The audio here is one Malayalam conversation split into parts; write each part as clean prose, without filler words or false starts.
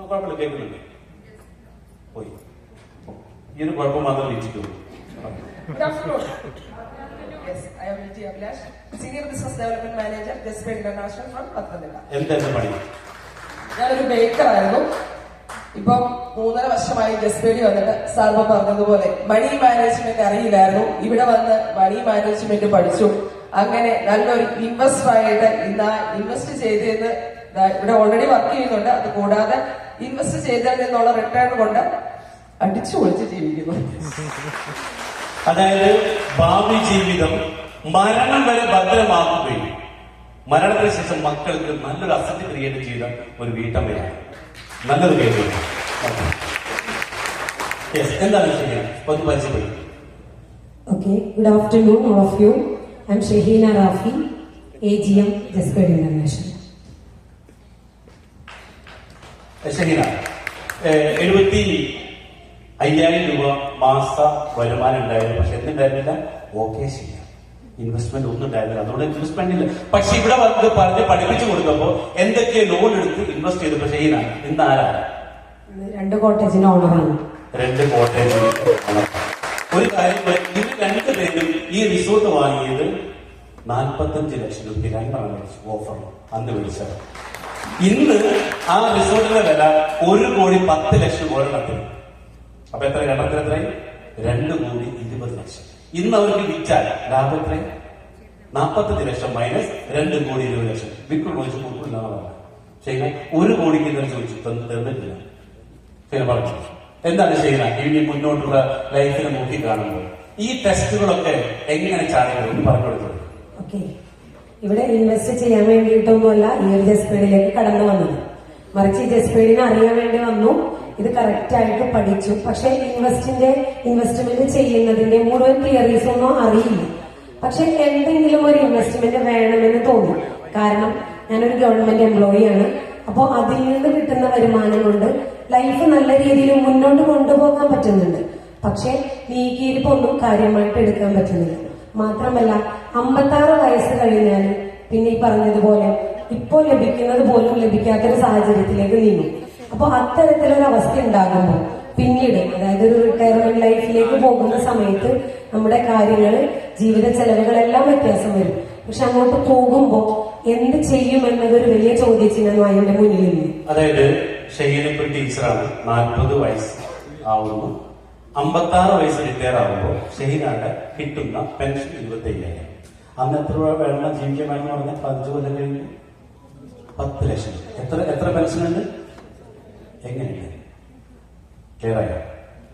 കുഴപ്പമില്ല, കേൾക്കുന്നുണ്ട്. പോയി ഈ ഒരു കുഴപ്പം മാത്രം വീക്ഷിക്കുള്ളൂ. Good afternoon. Yes, I am Vijay Abhilash, Senior Business Development Manager, Jasper International from Pathanamthitta. എന്തായിരുന്നു പണി? ഞാനൊരു ബേക്കർ ആയിരുന്നു. ഇപ്പം 3.5 വർഷമായി ജസ്പേടി വന്നിട്ട് സാർവ പറഞ്ഞതുപോലെ മണി മാനേജ്മെന്റ് അറിയില്ലായിരുന്നു. ഇവിടെ വന്ന് മണി മാനേജ്മെന്റ് പഠിച്ചു. അങ്ങനെ നല്ലൊരു ഇൻവെസ്റ്റർ ആയിട്ട് ഇന്ന് ഇൻവെസ്റ്റ് ചെയ്തതെന്ന് ഇവിടെ ഓൾറെഡി വർക്ക് ചെയ്യുന്നുണ്ട്. അത് കൂടാതെ ഇൻവെസ്റ്റ് ചെയ്തതിൽ നിന്നുള്ള റിട്ടേൺ കൊണ്ട് അടിച്ചു പൊളിച്ച് ജീവിക്കുന്നു. അതായത് ഭാവി ജീവിതം മരണം വരെ ഭദ്രമാക്കുകയും മരണത്തിന് ശേഷം മക്കൾക്ക് നല്ലൊരു അസറ്റ് ക്രിയേറ്റ് ചെയ്ത ഒരു വീട്ടമ്മയാണ്. നല്ലൊരു കേൾക്കുക. എന്താണ് ചെയ്യുന്നത്? ഒന്ന് പരിചയപ്പെടും. Okay, good afternoon all of you. I'm Shahina Rafi, AGM Jasper International. Shahina, 75,000 രൂപ മാസ വരുമാനം ഉണ്ടായിരുന്നു. പക്ഷെ എന്തുണ്ടായിരുന്നില്ല? ഓക്കെ ചെയ്യാം, ഇൻവെസ്റ്റ്മെന്റ് ഒന്നും ഉണ്ടായിരുന്നില്ല. അതുകൊണ്ട് ഇൻവെസ്റ്റ്മെന്റ് ഇല്ല. പക്ഷെ ഇവിടെ വന്ന് പറഞ്ഞ് പഠിപ്പിച്ചു കൊടുത്തപ്പോ എന്തൊക്കെ ലോൺ എടുത്ത് ഇൻവെസ്റ്റ് ചെയ്തപ്പോ ഷഹീന ഇന്ന് ആരാണ്? 2 കോട്ടേജിന് ഓണറാണ്. 2 കോട്ടേജ്. ഒരു കാര്യം, ഇവർ 2 പേരും ഈ റിസോർട്ട് വാങ്ങിയത് 45 ലക്ഷം രൂപയിലാണ് ഓഫർ അന്ന് വിളിച്ചത്. ഇന്ന് ആ റിസോർട്ടിന്റെ വില 1,10,00,000 ഒരെണ്ണത്തിന്. അപ്പൊ എത്ര? രണ്ടെണ്ണത്തിന് എത്രയും 2,20,00,000. ഇന്ന് അവർക്ക് വിറ്റാൽ ലാഭം എത്രയും 45 ലക്ഷം മൈനസ് 2,20,00,000. വിൽക്കുള്ള ചോദിച്ചു കൊടുക്കില്ലാന്ന് പറഞ്ഞു. ശരി, 1 കോടിക്ക് ഇന്നലെ ചോദിച്ചു, തന്നിട്ടില്ല. ശരി, പറഞ്ഞു. എന്താണ് ചെയ്യുക ഇനി മുന്നോട്ടുള്ള ലൈഫിനെ നോക്കി കാണുമ്പോൾ ഈ ടെസ്റ്റുകളൊക്കെ എങ്ങനെ ചാടിയത് എന്ന് പറഞ്ഞു കൊടുക്കുന്നത്? ഓക്കെ, ഇവിടെ ഇൻവെസ്റ്റ് ചെയ്യാൻ വേണ്ടിയിട്ടൊന്നുമല്ല ഈ ഒരു ജസ്പേഡിലേക്ക് കടന്നു വന്നത്. മറിച്ച് ഈ ജസ്പേഡിനെ അറിയാൻ വേണ്ടി വന്നു. ഇത് കറക്റ്റ് ആയിട്ട് പഠിച്ചു. പക്ഷെ ഇൻവെസ്റ്റ്മെന്റ് ചെയ്യുന്നതിന്റെ മുഴുവൻ തിയറീസ് ഒന്നും അറിയില്ല. പക്ഷെ എന്തെങ്കിലും ഒരു ഇൻവെസ്റ്റ്മെന്റ് വേണമെന്ന് തോന്നി. കാരണം ഞാനൊരു ഗവൺമെന്റ് എംപ്ലോയി ആണ്. അപ്പോൾ അതിൽ നിന്ന് കിട്ടുന്ന വരുമാനം കൊണ്ട് ലൈഫ് നല്ല രീതിയിൽ മുന്നോട്ട് കൊണ്ടുപോകാൻ പറ്റുന്നുണ്ട്. പക്ഷെ നീക്കിയിരിപ്പൊന്നും കാര്യമായിട്ട് എടുക്കാൻ പറ്റുന്നില്ല. മാത്രമല്ല 56 വയസ്സ് കഴിഞ്ഞാൽ പിന്നെ ഈ പറഞ്ഞതുപോലെ ഇപ്പോൾ ലഭിക്കുന്നത് പോലും ലഭിക്കാത്തൊരു സാഹചര്യത്തിലേക്ക് നീങ്ങും. അപ്പൊ അത്തരത്തിലൊരു അവസ്ഥ ഉണ്ടാകുമ്പോൾ പിന്നീട്, അതായത് ഒരു റിട്ടയർമെന്റ് ലൈഫിലേക്ക് പോകുന്ന സമയത്ത് നമ്മുടെ കാര്യങ്ങൾ, ജീവിത ചെലവുകളെല്ലാം വ്യത്യാസം വരും. പക്ഷെ അങ്ങോട്ട് പോകുമ്പോൾ എന്ത് ചെയ്യുമെന്നതൊരു വലിയ ചോദ്യചിഹ്നമായി എന്റെ മുന്നിലുണ്ട്. അതായത് ഷഹീന ഇപ്പൊ ടീച്ചറാണ്, 40 വയസ്സ് ആവുന്നു. 56 വയസ്സ് റിട്ടയർ ആകുമ്പോൾ ഷഹീനയുടെ കിട്ടുന്ന പെൻഷൻ 25,000. അന്ന് എത്ര രൂപ വേണം ജീവിക്കാൻ വേണമെന്ന് പറഞ്ഞാൽ 15 കൊല്ലം കഴിഞ്ഞ് 10 ലക്ഷം. എത്ര പെൻഷൻ ഉണ്ട്? എങ്ങനെയുണ്ട്? ക്ലിയർ ആയോ?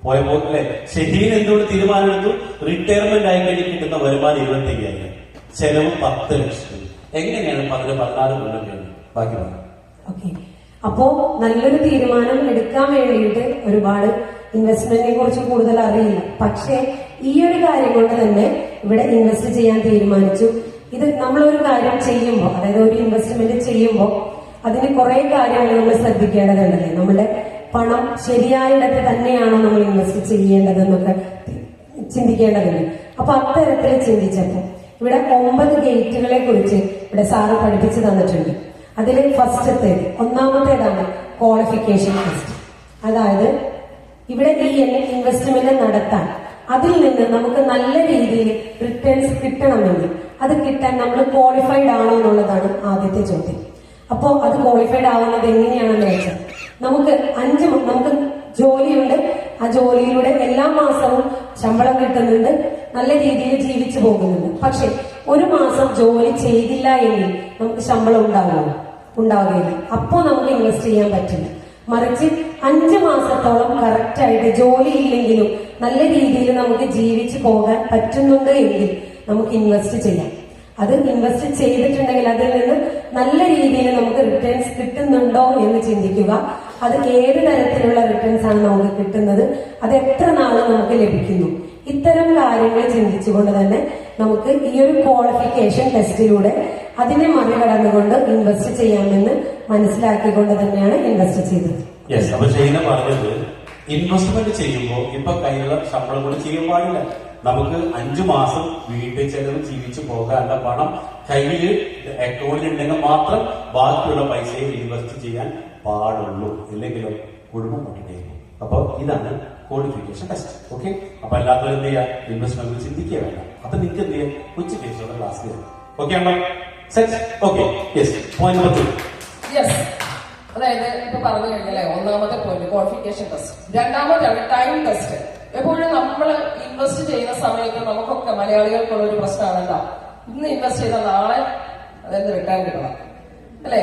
പോയപ്പോ അല്ലെ ഷഹീൻ എന്തുകൊണ്ട് തീരുമാനമെടുത്തു? റിട്ടയർമെന്റ് ആയി കഴിഞ്ഞ് കിട്ടുന്ന വരുമാനം 25,000, ചെലവ് 10 ലക്ഷം. എങ്ങനെയാണ് 14 കൊല്ലം കഴിഞ്ഞ്? ബാക്കി പറഞ്ഞു. ഓക്കെ, അപ്പോ നല്ലൊരു തീരുമാനം എടുക്കാൻ വേണ്ടിയിട്ട് ഒരുപാട് ഇൻവെസ്റ്റ്മെന്റിനെ കുറിച്ച് കൂടുതൽ അറിയില്ല. പക്ഷെ ഈ ഒരു കാര്യം കൊണ്ട് തന്നെ ഇവിടെ ഇൻവെസ്റ്റ് ചെയ്യാൻ തീരുമാനിച്ചു. ഇത് നമ്മളൊരു കാര്യം ചെയ്യുമ്പോൾ, അതായത് ഒരു ഇൻവെസ്റ്റ്മെന്റ് ചെയ്യുമ്പോൾ അതിന് കുറെ കാര്യങ്ങൾ നമ്മൾ ശ്രദ്ധിക്കേണ്ടതുണ്ടല്ലേ. നമ്മുടെ പണം ശരിയായിടത്ത് തന്നെയാണോ നമ്മൾ ഇൻവെസ്റ്റ് ചെയ്യേണ്ടതെന്നൊക്കെ ചിന്തിക്കേണ്ടതുണ്ട്. അപ്പൊ അത്തരത്തിൽ ചിന്തിച്ചപ്പോൾ ഇവിടെ 9 ഗേറ്റുകളെ കുറിച്ച് ഇവിടെ സാറ് പഠിപ്പിച്ചു തന്നിട്ടുണ്ട്. അതിൽ ഒന്നാമത്തേതാണ് ക്വാളിഫിക്കേഷൻ ടെസ്റ്റ്. അതായത് ഇവിടെ ഈ ഇൻവെസ്റ്റ്മെന്റ് നടത്താൻ അതിൽ നിന്ന് നമുക്ക് നല്ല രീതിയിൽ റിട്ടേൺസ് കിട്ടണമെങ്കിൽ അത് കിട്ടാൻ നമ്മൾ ക്വാളിഫൈഡ് ആണോ എന്നുള്ളതാണ് ആദ്യത്തെ ചോദ്യം. അപ്പോ അത് ക്വാളിഫൈഡ് ആവുന്നത് എങ്ങനെയാണെന്ന് വെച്ചാൽ നമുക്ക് ജോലിയുണ്ട്. ആ ജോലിയിലൂടെ എല്ലാ മാസവും ശമ്പളം കിട്ടുന്നുണ്ട്, നല്ല രീതിയിൽ ജീവിച്ചു പോകുന്നുണ്ട്. പക്ഷെ ഒരു മാസം ജോലി ചെയ്തില്ല എങ്കിൽ നമുക്ക് ശമ്പളം ഉണ്ടാവുകയില്ല. അപ്പോ നമുക്ക് ഇൻവെസ്റ്റ് ചെയ്യാൻ പറ്റില്ല. മറിച്ച് 5 മാസത്തോളം കറക്റ്റ് ആയിട്ട് ജോലി ഇല്ലെങ്കിലും നല്ല രീതിയിൽ നമുക്ക് ജീവിച്ചു പോകാൻ പറ്റുന്നുണ്ട് എങ്കിൽ നമുക്ക് ഇൻവെസ്റ്റ് ചെയ്യാം. അത് ഇൻവെസ്റ്റ് ചെയ്തിട്ടുണ്ടെങ്കിൽ അതിൽ നിന്ന് നല്ല രീതിയിൽ നമുക്ക് റിട്ടേൺസ് കിട്ടുന്നുണ്ടോ എന്ന് ചിന്തിക്കുക. അത് ഏത് തരത്തിലുള്ള റിട്ടേൺസ് ആണ് നമുക്ക് കിട്ടുന്നത്, അത് എത്ര നാള് നമുക്ക് ലഭിക്കുന്നു, ഇത്തരം കാര്യങ്ങൾ ചിന്തിച്ചുകൊണ്ട് തന്നെ നമുക്ക് ഈ ഒരു ക്വാളിഫിക്കേഷൻ ടെസ്റ്റിലൂടെ അതിനെ മറികടന്നുകൊണ്ട് ഇൻവെസ്റ്റ് ചെയ്യാമെന്ന് മനസ്സിലാക്കിക്കൊണ്ട് തന്നെയാണ് ഇൻവെസ്റ്റ് ചെയ്തത്. യെസ്, അപ്പൊ ഷഹീന പറഞ്ഞത് ഇൻവെസ്റ്റ്മെന്റ് ചെയ്യുമ്പോൾ ഇപ്പൊ കയ്യിലുള്ള ശമ്പളം കൊണ്ട് ചെയ്യാൻ പാടില്ല. നമുക്ക് 5 മാസം വീട്ടിൽ ചെലവ് ജീവിച്ചു പോകാനുള്ള പണം കയ്യിൽ അക്കൗണ്ടിൽ ഉണ്ടെങ്കിൽ മാത്രം ബാക്കിയുള്ള പൈസയെ ഇൻവെസ്റ്റ് ചെയ്യാൻ പാടുള്ളൂ. ഇല്ലെങ്കിലോ കുടുംബം പൊട്ടിട്ടേക്കും. അപ്പൊ ഇതാണ് ക്വാളിഫിക്കേഷൻ ടെസ്റ്റ്. ഓക്കെ, അപ്പൊ എല്ലാവരും എന്ത് ചെയ്യുക, ഇൻവെസ്റ്റ്മെന്റ് ചിന്തിക്കുക വേണ്ട. അപ്പൊ നിങ്ങൾക്ക് എന്ത് ചെയ്യാം, ഉച്ചയ്ക്ക് ക്ലാസ് ചെയ്യാം. ഓക്കെ ആണോ? Set. Okay, yes. Point number 2. Yes, അതായത് ഇപ്പൊ പറഞ്ഞു കഴിഞ്ഞാലേ, ഒന്നാമത്തെ പോയിന്റ് ക്വാളിഫിക്കേഷൻ ടെസ്റ്റ്, രണ്ടാമതാണ് ടൈം ടെസ്റ്റ്. എപ്പോഴും നമ്മൾ ഇൻവെസ്റ്റ് ചെയ്യുന്ന സമയത്ത് നമുക്കൊക്കെ മലയാളികൾക്കുള്ള ഒരു പ്രശ്നമാണ് എന്താ, ഇന്ന് ഇൻവെസ്റ്റ് ചെയ്ത നാളെ അതായത് റിട്ടേൺ കിട്ടണം, അല്ലെ?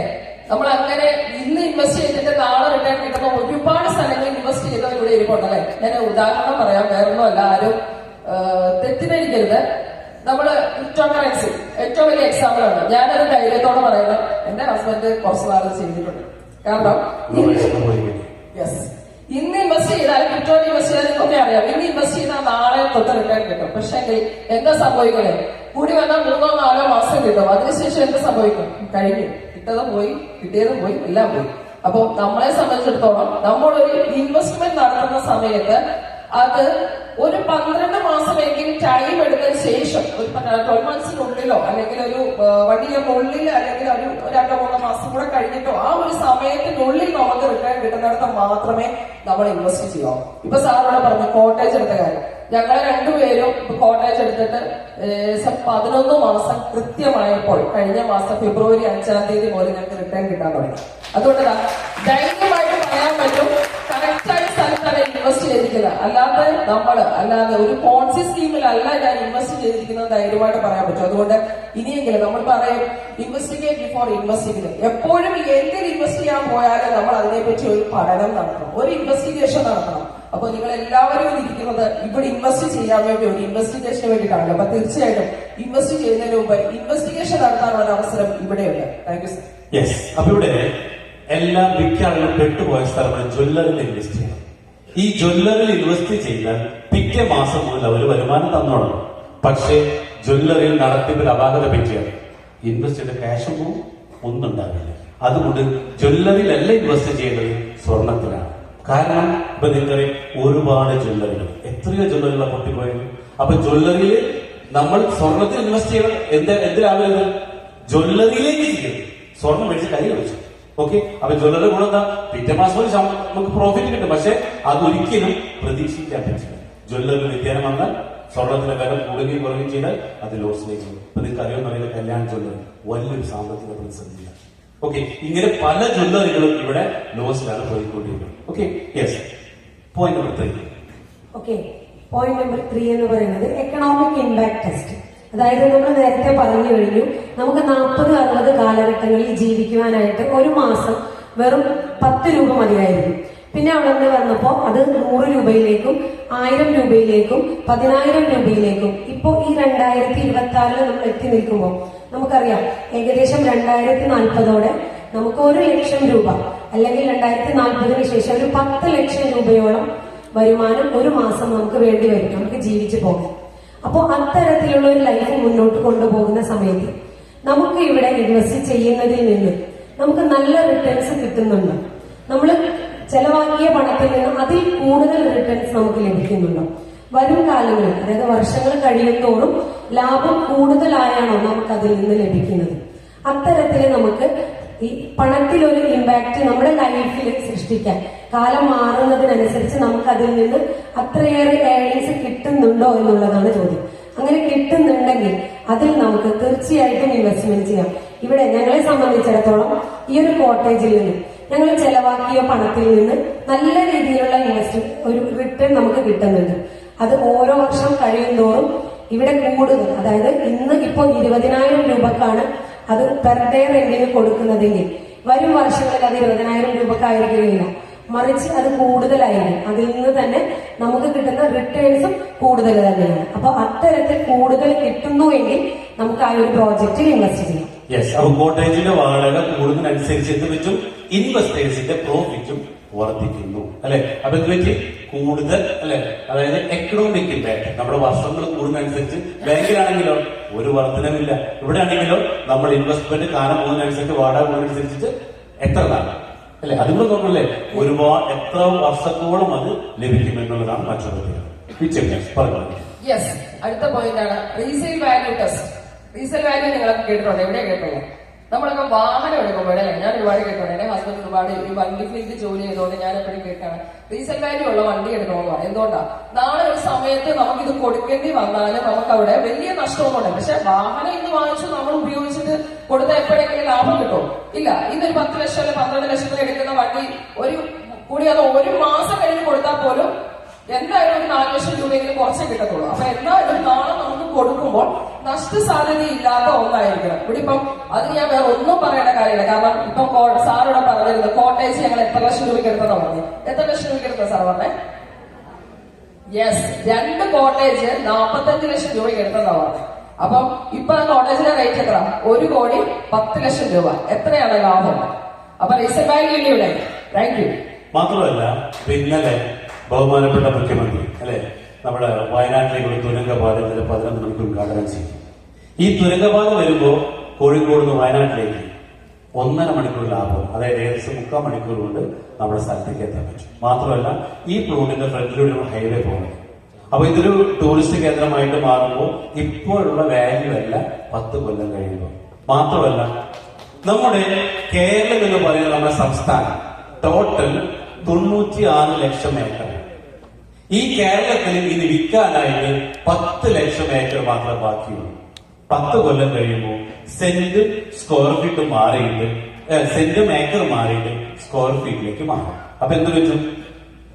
നമ്മൾ അങ്ങനെ ഇന്ന് ഇൻവെസ്റ്റ് ചെയ്തിട്ട് നാളെ റിട്ടേൺ കിട്ടുന്ന ഒരുപാട് സ്ഥലങ്ങളിൽ ഇൻവെസ്റ്റ് ചെയ്തവർ ഇവിടെ ഇരിപ്പുണ്ടല്ലേ. ഞാൻ ഉദാഹരണം പറയാം, വേറൊന്നുമല്ല, ആരും തെറ്റിദ്ധരിക്കരുത്. നമ്മള് ക്രിപ്റ്റോ കറൻസി ഏറ്റവും വലിയ എക്സാമ്പിൾ ആണ്. ഞാനൊരു ധൈര്യത്തോടെ പറയുന്നത്, എന്റെ ഹസ്ബൻഡ് കുറച്ച് നാൾ ചെയ്തിട്ടുണ്ട്. കാരണം യെസ്, ഇന്ന് ഇൻവെസ്റ്റ് ചെയ്താൽ, ക്രിപ്റ്റോ ഇൻവെസ്റ്റ് ചെയ്താൽ നിങ്ങൾക്കൊക്കെ അറിയാം, ഇന്ന് ഇൻവെസ്റ്റ് ചെയ്താൽ നാളെ തൊട്ട് റിട്ടേൺ കിട്ടും. പക്ഷേ എന്താ സംഭവിക്കുന്നത്, കൂടി വന്നാൽ 3-4 മാസം കിട്ടും. അതിനുശേഷം എന്ത് സംഭവിക്കും, കഴിഞ്ഞു, കിട്ടതും പോയി, കിട്ടിയതും പോയി, എല്ലാം പോയി. അപ്പൊ നമ്മളെ സംബന്ധിച്ചിടത്തോളം നമ്മളൊരു ഇൻവെസ്റ്റ്മെന്റ് നടത്തുന്ന സമയത്ത് അത് ഒരു 12 മാസമെങ്കിലും ടൈം എടുത്തതിന് ശേഷം, ഒരു 12 മന്ത്സിനുള്ളിലോ അല്ലെങ്കിൽ ഒരു 1 ഇയറിനുള്ളിൽ അല്ലെങ്കിൽ ഒരു 2-3 മാസം കൂടെ കഴിഞ്ഞിട്ടോ ആ ഒരു സമയത്തിനുള്ളിൽ നമുക്ക് റിട്ടേൺ കിട്ടുന്നിടത്ത് മാത്രമേ നമ്മൾ ഇൻവെസ്റ്റ് ചെയ്യാവൂ. ഇപ്പൊ സാറിനോട് പറഞ്ഞു കോട്ടേജ് എടുത്ത കാര്യം, ഞങ്ങളെ രണ്ടുപേരും കോട്ടേജ് എടുത്തിട്ട് 11 മാസം കൃത്യമായപ്പോൾ കഴിഞ്ഞ മാസം ഫെബ്രുവരി 5-ാം തീയതി മുതൽ ഞങ്ങൾക്ക് റിട്ടേൺ കിട്ടാൻ തുടങ്ങി. അതുകൊണ്ട് ധൈര്യമായിട്ട് പറയാൻ പറ്റും, കറക്റ്റായ സ്ഥലത്താണ് ഇൻവെസ്റ്റ് ചെയ്തിരിക്കുന്നത്. അല്ലാതെ ഒരു പോൺസി സ്കീമിലല്ല ഞാൻ ഇൻവെസ്റ്റ് ചെയ്തിരിക്കുന്നത് ധൈര്യമായിട്ട് പറയാൻ പറ്റും. അതുകൊണ്ട് ഇനിയെങ്കിലും നമ്മൾ പറയും, ഇൻവെസ്റ്റിഗേറ്റ് ബിഫോർ ഇൻവെസ്റ്റിഗേറ്റ്. എപ്പോഴും എന്തിൽ ഇൻവെസ്റ്റ് ചെയ്യാൻ പോയാലും നമ്മൾ അതിനെപ്പറ്റി ഒരു പഠനം നടത്തണം, ഒരു ഇൻവെസ്റ്റിഗേഷൻ നടത്തണം. അപ്പൊ നിങ്ങൾ എല്ലാവരും ഇരിക്കുന്നത് ഇവിടെ ഇൻവെസ്റ്റ് ചെയ്യാൻ വേണ്ടി, ഒരു ഇൻവെസ്റ്റിഗേഷന് വേണ്ടിയിട്ടാണ്. അപ്പൊ തീർച്ചയായിട്ടും ഇൻവെസ്റ്റ് ചെയ്യുന്നതിന് മുമ്പ് ഇൻവെസ്റ്റിഗേഷൻ നടത്താനുള്ള അവസരം ഇവിടെയുണ്ട്. Thank you sir. യെസ്, അപ്പൊ ഇവിടെ എല്ലാ മിക്ക ആളുകളും പെട്ടുപോയ സ്ഥലമാണ് ജ്വല്ലറിൽ ഇൻവെസ്റ്റ് ചെയ്യണം. ഈ ജ്വല്ലറിൽ ഇൻവെസ്റ്റ് ചെയ്താൽ പിറ്റേ മാസം മുതൽ അവർ വരുമാനം തന്നോണം. പക്ഷേ ജ്വല്ലറിയിൽ നടത്തിപ്പിൽ അപാകത പറ്റിയാൽ ഇൻവെസ്റ്റ് ചെയ്ത ക്യാഷും പോവും, ഒന്നും ഉണ്ടാവില്ല. അതുകൊണ്ട് ജ്വല്ലറിയിലല്ല ഇൻവെസ്റ്റ് ചെയ്യേണ്ടത്, സ്വർണത്തിലാണ്. കാരണം ഇപ്പൊ നിങ്ങൾ ഒരുപാട് ജ്വല്ലറികൾ, എത്രയോ ജ്വല്ലറികളാണ് പൊട്ടിപ്പോയത്. അപ്പൊ ജ്വല്ലറിയിൽ നമ്മൾ സ്വർണത്തിൽ ഇൻവെസ്റ്റ് ചെയ്യണം. എന്തിനാവരുത്, ജ്വല്ലറിയിലേക്ക് ചെയ്യണം. സ്വർണം മേടിച്ച് കൈ വെച്ചു. ഓക്കെ, അപ്പൊ ജ്വല്ലറി ഗുണം എന്താ, പിറ്റേ മാസം നമുക്ക് പ്രോഫിറ്റ് കിട്ടും. പക്ഷെ അതൊരിക്കലും പ്രതീക്ഷിക്കാൻ പറ്റില്ല. ജ്വല്ലറി വ്യത്യാനം വന്നാൽ സ്വർണത്തിന്റെ വില കൂടുകയും കുറയുകയും ചെയ്താൽ അത് ലോസിലേക്ക് ചെയ്യും. ഇപ്പൊ നിങ്ങൾക്ക് അറിയാമെന്ന് പറയുന്ന കല്യാൺ ജ്വല്ലറി വലിയൊരു സാമ്പത്തിക പ്രതിസന്ധിയാണ്. ഓക്കെ, ഇങ്ങനെ പല ജ്വല്ലറികളും ഇവിടെ ലോസിലാണ് പോയിക്കൊണ്ടിരിക്കുന്നത്. Okay, yes. Point number 3. Okay, point number 3 എന്ന് പറയുന്നത് എക്കണോമിക് ഇമ്പാക്ട് ടെസ്റ്റ്. അതായത് നമ്മൾ നേരത്തെ പറഞ്ഞു കഴിഞ്ഞു, നമുക്ക് 40-60 കാലഘട്ടങ്ങളിൽ ജീവിക്കുവാനായിട്ട് ഒരു മാസം വെറും 10 രൂപ മതിയായിരുന്നു. പിന്നെ അവിടെ നിന്ന് വന്നപ്പോൾ അത് 100 രൂപയിലേക്കും 1000 രൂപയിലേക്കും 10,000 രൂപയിലേക്കും ഇപ്പോ ഈ 2026 നമ്മൾ എത്തി നിൽക്കുമ്പോൾ നമുക്കറിയാം, ഏകദേശം 2040 നമുക്ക് 1 ലക്ഷം രൂപ അല്ലെങ്കിൽ 2040 ശേഷം ഒരു 10 ലക്ഷം രൂപയോളം വരുമാനം ഒരു മാസം നമുക്ക് വേണ്ടി വരും, നമുക്ക് ജീവിച്ചു പോകാൻ. അപ്പോൾ അത്തരത്തിലുള്ള ഒരു ലൈഫ് മുന്നോട്ട് കൊണ്ടുപോകുന്ന സമയത്ത് നമുക്ക് ഇവിടെ ഇൻവെസ്റ്റ് ചെയ്യുന്നതിൽ നിന്ന് നമുക്ക് നല്ല റിട്ടേൺസ് കിട്ടുന്നുണ്ട്. നമ്മൾ ചെലവാക്കിയ പണത്തിൽ നിന്ന് അതിൽ കൂടുതൽ റിട്ടേൺസ് നമുക്ക് ലഭിക്കുന്നുണ്ടോ? വരും കാലങ്ങളിൽ, അതായത് വർഷങ്ങൾ കഴിയുന്തോറും ലാഭം കൂടുതലായാണോ നമുക്ക് അതിൽ നിന്ന് ലഭിക്കുന്നത്? അത്തരത്തിൽ നമുക്ക് ഈ പണത്തിലൊരു ഇമ്പാക്ട് നമ്മുടെ ലൈഫിൽ സൃഷ്ടിക്കാൻ കാലം മാറുന്നതിനനുസരിച്ച് നമുക്ക് അതിൽ നിന്ന് അത്രയേറെ ഏർണിങ്സ് കിട്ടുന്നുണ്ടോ എന്നുള്ളതാണ് ചോദ്യം. അങ്ങനെ കിട്ടുന്നുണ്ടെങ്കിൽ അതിൽ നമുക്ക് തീർച്ചയായിട്ടും ഇൻവെസ്റ്റ്മെന്റ് ചെയ്യാം. ഇവിടെ ഞങ്ങളെ സംബന്ധിച്ചിടത്തോളം ഈ ഒരു കോട്ടേജിൽ നിന്ന് ഞങ്ങൾ ചെലവാക്കിയ പണത്തിൽ നിന്ന് നല്ല രീതിയിലുള്ള ഒരു റിട്ടേൺ നമുക്ക് കിട്ടുന്നുണ്ട്. അത് ഓരോ വർഷം കഴിയുന്തോറും ഇവിടെ കൂടുതൽ, അതായത് ഇന്ന് ഇപ്പോ 20,000 രൂപക്കാണ് അത് പെർ ഡേ റെന്റിന് കൊടുക്കുന്നതെങ്കിൽ വരും വർഷങ്ങളിൽ അത് 20,000 രൂപക്കായിരിക്കുകയില്ല, മറിച്ച് അത് കൂടുതലായിരിക്കും. അതിൽ നിന്ന് തന്നെ നമുക്ക് കിട്ടുന്ന റിട്ടേൺസും കൂടുതൽ തന്നെയാണ്. അപ്പൊ അത്തരത്തിൽ കൂടുതൽ കിട്ടുന്നു എങ്കിൽ നമുക്ക് ആ ഒരു പ്രോജക്റ്റിൽ ഇൻവെസ്റ്റ് ചെയ്യാം. യെസ്, അപ്പൊ കോട്ടേജിന്റെ വാടക കൂടുന്നതിനനുസരിച്ച് എന്ത് പറ്റും, ഇൻവെസ്റ്റേഴ്സിന്റെ പ്രോഫിറ്റും വർദ്ധിക്കുന്നു, അല്ലെ? അപ്പൊ ഇതിലേക്ക് കൂടുതൽ, അല്ലെ, അതായത് എക്കണോമിക് ഇമ്പാക്ട് നമ്മുടെ വർഷങ്ങൾ കൂടുന്നതനുസരിച്ച്. ബാങ്കിലാണെങ്കിലോ ഒരു വർധനമില്ല, ഇവിടെ ആണെങ്കിലോ നമ്മൾ ഇൻവെസ്റ്റ്മെന്റ് കാലം പോകുന്നതനുസരിച്ച് വാടക പോകുന്നതനുസരിച്ചിട്ട് എത്ര കാലം, അല്ലെ? അതുകൊണ്ട് നോക്കല്ലേ, ഒരുപാട് എത്ര വർഷത്തോളം അത് ലഭിക്കും എന്നുള്ളതാണ് മറ്റൊരു പറഞ്ഞു. യെസ്, അടുത്ത പോയിന്റ് ആണ് resale value test. Resale value നിങ്ങളൊക്കെ കേട്ടിട്ടുണ്ട്, എവിടെ കേട്ടുള്ളൂ? നമ്മളൊക്കെ വാഹനം എടുക്കുമ്പോൾ അല്ലേ, ഞാൻ ഒരുപാട് കേട്ടിട്ടുണ്ട്. എന്റെ ഹസ്ബൻഡ് ഒരുപാട് ഈ വണ്ടി ഫീൽഡ് ജോലി ചെയ്തുകൊണ്ട് ഞാൻ എപ്പോഴും കേട്ടാണ് റീസെയിൽ വാല്യൂ ഉള്ള വണ്ടി എടുക്കണമെന്ന് പറയും. എന്തുകൊണ്ടാണ്? നാളെ ഒരു സമയത്ത് നമുക്കിത് കൊടുക്കേണ്ടി വന്നാലും നമുക്ക് അവിടെ വലിയ നഷ്ടമൊന്നുമില്ല. പക്ഷെ വാഹനം ഇന്ന് വാങ്ങിച്ചു നമ്മൾ ഉപയോഗിച്ചിട്ട് കൊടുത്ത എപ്പോഴെങ്കിലും ലാഭം കിട്ടും? ഇല്ല. ഇന്നൊരു 10 ലക്ഷം അല്ലെങ്കിൽ 12 ലക്ഷത്തിൽ എടുക്കുന്ന വണ്ടി കൂടി അത് ഒരു മാസം കഴിഞ്ഞ് കൊടുത്താൽ പോലും എന്തായാലും ഒരു 4 ലക്ഷം രൂപയെങ്കിലും കുറച്ചേ കിട്ടത്തുള്ളൂ. അപ്പൊ എന്തായാലും നാളെ നമുക്ക് കൊടുക്കുമ്പോൾ നഷ്ടസാധ്യതയില്ലാത്ത ഒന്നായിരിക്കണം. ഇവിടെ ഇപ്പം അത് ഞാൻ വേറെ ഒന്നും പറയേണ്ട കാര്യമില്ല. കാരണം ഇപ്പം സാറിവിടെ പറഞ്ഞിരുന്നു കോട്ടേജ് ഞങ്ങൾ എത്ര ലക്ഷം രൂപയ്ക്ക് എടുത്തെന്നാ പറഞ്ഞു. എത്ര ലക്ഷം രൂപയ്ക്ക് എടുത്ത സാർ പറഞ്ഞേ? യെസ്, 2 കോട്ടേജ് 45 ലക്ഷം രൂപയ്ക്ക് എടുത്തെന്നാ പറഞ്ഞു. അപ്പം ഇപ്പൊ ആ കോട്ടേജിന്റെ റേറ്റ് എത്ര? 1,10 ലക്ഷം രൂപ. എത്രയാണ് ലാഭം? അപ്പൊ റീസെയിൽ വാല്യൂ ഇവിടെ. Thank you. മാത്രമല്ല ഇന്നലെ ബഹുമാനപ്പെട്ട മുഖ്യമന്ത്രി അല്ലെ നമ്മുടെ വയനാട്ടിലേക്ക് ഒരു തുരങ്കപാത 11 മണിക്കൂർ ഉദ്ഘാടനം ചെയ്തു. ഈ തുരങ്കപാത വരുമ്പോ കോഴിക്കോട് നിന്ന് വയനാട്ടിലേക്ക് 1.5 മണിക്കൂർ ലാഭം, അതായത് ഏകദേശം 3/4 മണിക്കൂർ കൊണ്ട് നമ്മുടെ സ്ഥലത്തേക്ക് എത്താൻ പറ്റും. മാത്രമല്ല ഈ പ്ലോട്ടിന്റെ ഫ്രണ്ടിലൂടെ ഹൈവേ പോകുന്നത്. അപ്പൊ ഇതൊരു ടൂറിസ്റ്റ് കേന്ദ്രമായിട്ട് മാറുമ്പോൾ ഇപ്പോഴുള്ള വാല്യൂ അല്ല 10 കൊല്ലം കഴിയുമ്പോൾ. മാത്രമല്ല നമ്മുടെ കേരളം എന്ന് പറയുന്ന നമ്മുടെ സംസ്ഥാനം ടോട്ടൽ 96 ലക്ഷം ഏക്കർ. ഈ കേരളത്തിൽ ഇത് വിൽക്കാനായിട്ട് 10 ലക്ഷം ഏക്കർ മാത്രമേ ബാക്കിയുള്ളൂ. 10 കൊല്ലം കഴിയുമ്പോൾ സെന്റ് സ്ക്വയർ ഫീറ്റ് മാറിയിട്ട് സെന്റും ഏക്കർ മാറിയിട്ട് സ്ക്വയർ ഫീറ്റിലേക്ക് മാറും. അപ്പൊ എന്ത് പറ്റും?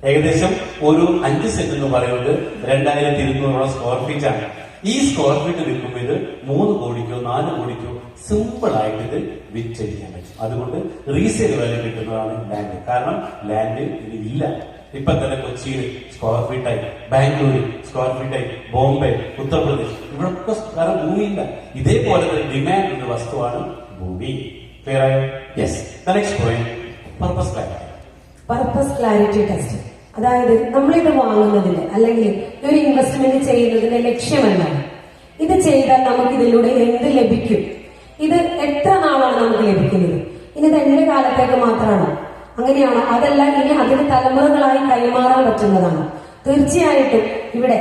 ഏകദേശം ഒരു 5 സെന്റ് എന്ന് പറയുന്നത് 2200 സ്ക്വയർ ഫീറ്റ് ആണ്. ഈ സ്ക്വയർ ഫീറ്റ് വിൽക്കുമ്പോൾ ഇത് 3 കോടിക്കോ 4 കോടിക്കോ സിമ്പിൾ ആയിട്ട് ഇത് വിറ്റഴിക്കാൻ പറ്റും. അതുകൊണ്ട് റീസെയിൽ വാല്യൂ കിട്ടുന്നതാണ് ലാൻഡ്. കാരണം ലാൻഡ് ഇത് ഇല്ല. ഇപ്പൊ തന്നെ കൊച്ചിയിൽ സ്ക്വയർ ഫീറ്റായി, ബാംഗ്ലൂർ സ്ക്വയർ ഫീറ്റായി, ബോംബെ, ഉത്തർപ്രദേശ് ഇവിടൊക്കെ കാരണം ഭൂമിയില്ല. ഇതേപോലെ തന്നെ ഡിമാൻഡ് ഉള്ള വസ്തുവാണ് ഭൂമി. ക്ലിയർ ആയോ? Yes. Next point purpose clarity. Purpose clarity test. അതായത് നമ്മളിത് വാങ്ങുന്നതിന് അല്ലെങ്കിൽ ഒരു ഇൻവെസ്റ്റ്മെന്റ് ചെയ്യുന്നതിന്റെ ലക്ഷ്യമെന്താണ്? ഇത് ചെയ്താൽ നമുക്ക് ഇതിലൂടെ എന്ത് ലഭിക്കും? ഇത് എത്ര നാളാണ് നമുക്ക് ലഭിക്കുന്നത്? ഇനി ഇത് എന്റെ കാലത്തേക്ക് മാത്രമാണോ? അങ്ങനെയാണോ? അതല്ല ഇനി അതിന് തലമുറകളായി കൈമാറാൻ പറ്റുന്നതാണോ? തീർച്ചയായിട്ടും ഇവിടെ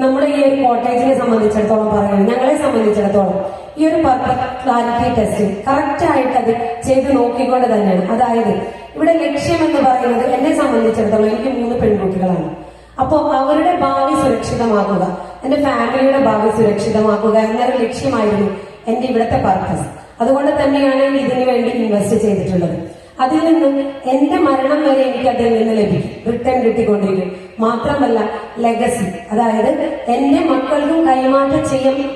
നമ്മുടെ ഈ ഒരു കോട്ടേജിനെ സംബന്ധിച്ചിടത്തോളം പറയുന്നത്, ഞങ്ങളെ സംബന്ധിച്ചിടത്തോളം ഈ ഒരു പർപ്പസ് ക്ലാരിറ്റി ടെസ്റ്റ് കറക്റ്റ് ആയിട്ട് അത് ചെയ്ത് നോക്കിക്കൊണ്ട് തന്നെയാണ്. അതായത് ഇവിടെ ലക്ഷ്യം എന്ന് പറയുന്നത് എന്നെ സംബന്ധിച്ചിടത്തോളം എനിക്ക് 3 പെൺകുട്ടികളാണ്. അപ്പോൾ അവരുടെ ഭാവി സുരക്ഷിതമാക്കുക, എന്റെ ഫാമിലിയുടെ ഭാവി സുരക്ഷിതമാക്കുക എന്നൊരു ലക്ഷ്യമായിരുന്നു എന്റെ ഇവിടുത്തെ പർപ്പസ്. അതുകൊണ്ട് തന്നെയാണ് ഇതിനു വേണ്ടി ഇൻവെസ്റ്റ് ചെയ്തിട്ടുള്ളത്. അതിൽ നിന്ന് എന്റെ മരണം വരെ എനിക്ക് അതിൽ നിന്ന് ലഭിക്കും, റിട്ടേൺ കിട്ടിക്കൊണ്ടിരിക്കും. മാത്രമല്ല ലെഗസി, അതായത് എന്റെ മക്കൾക്കും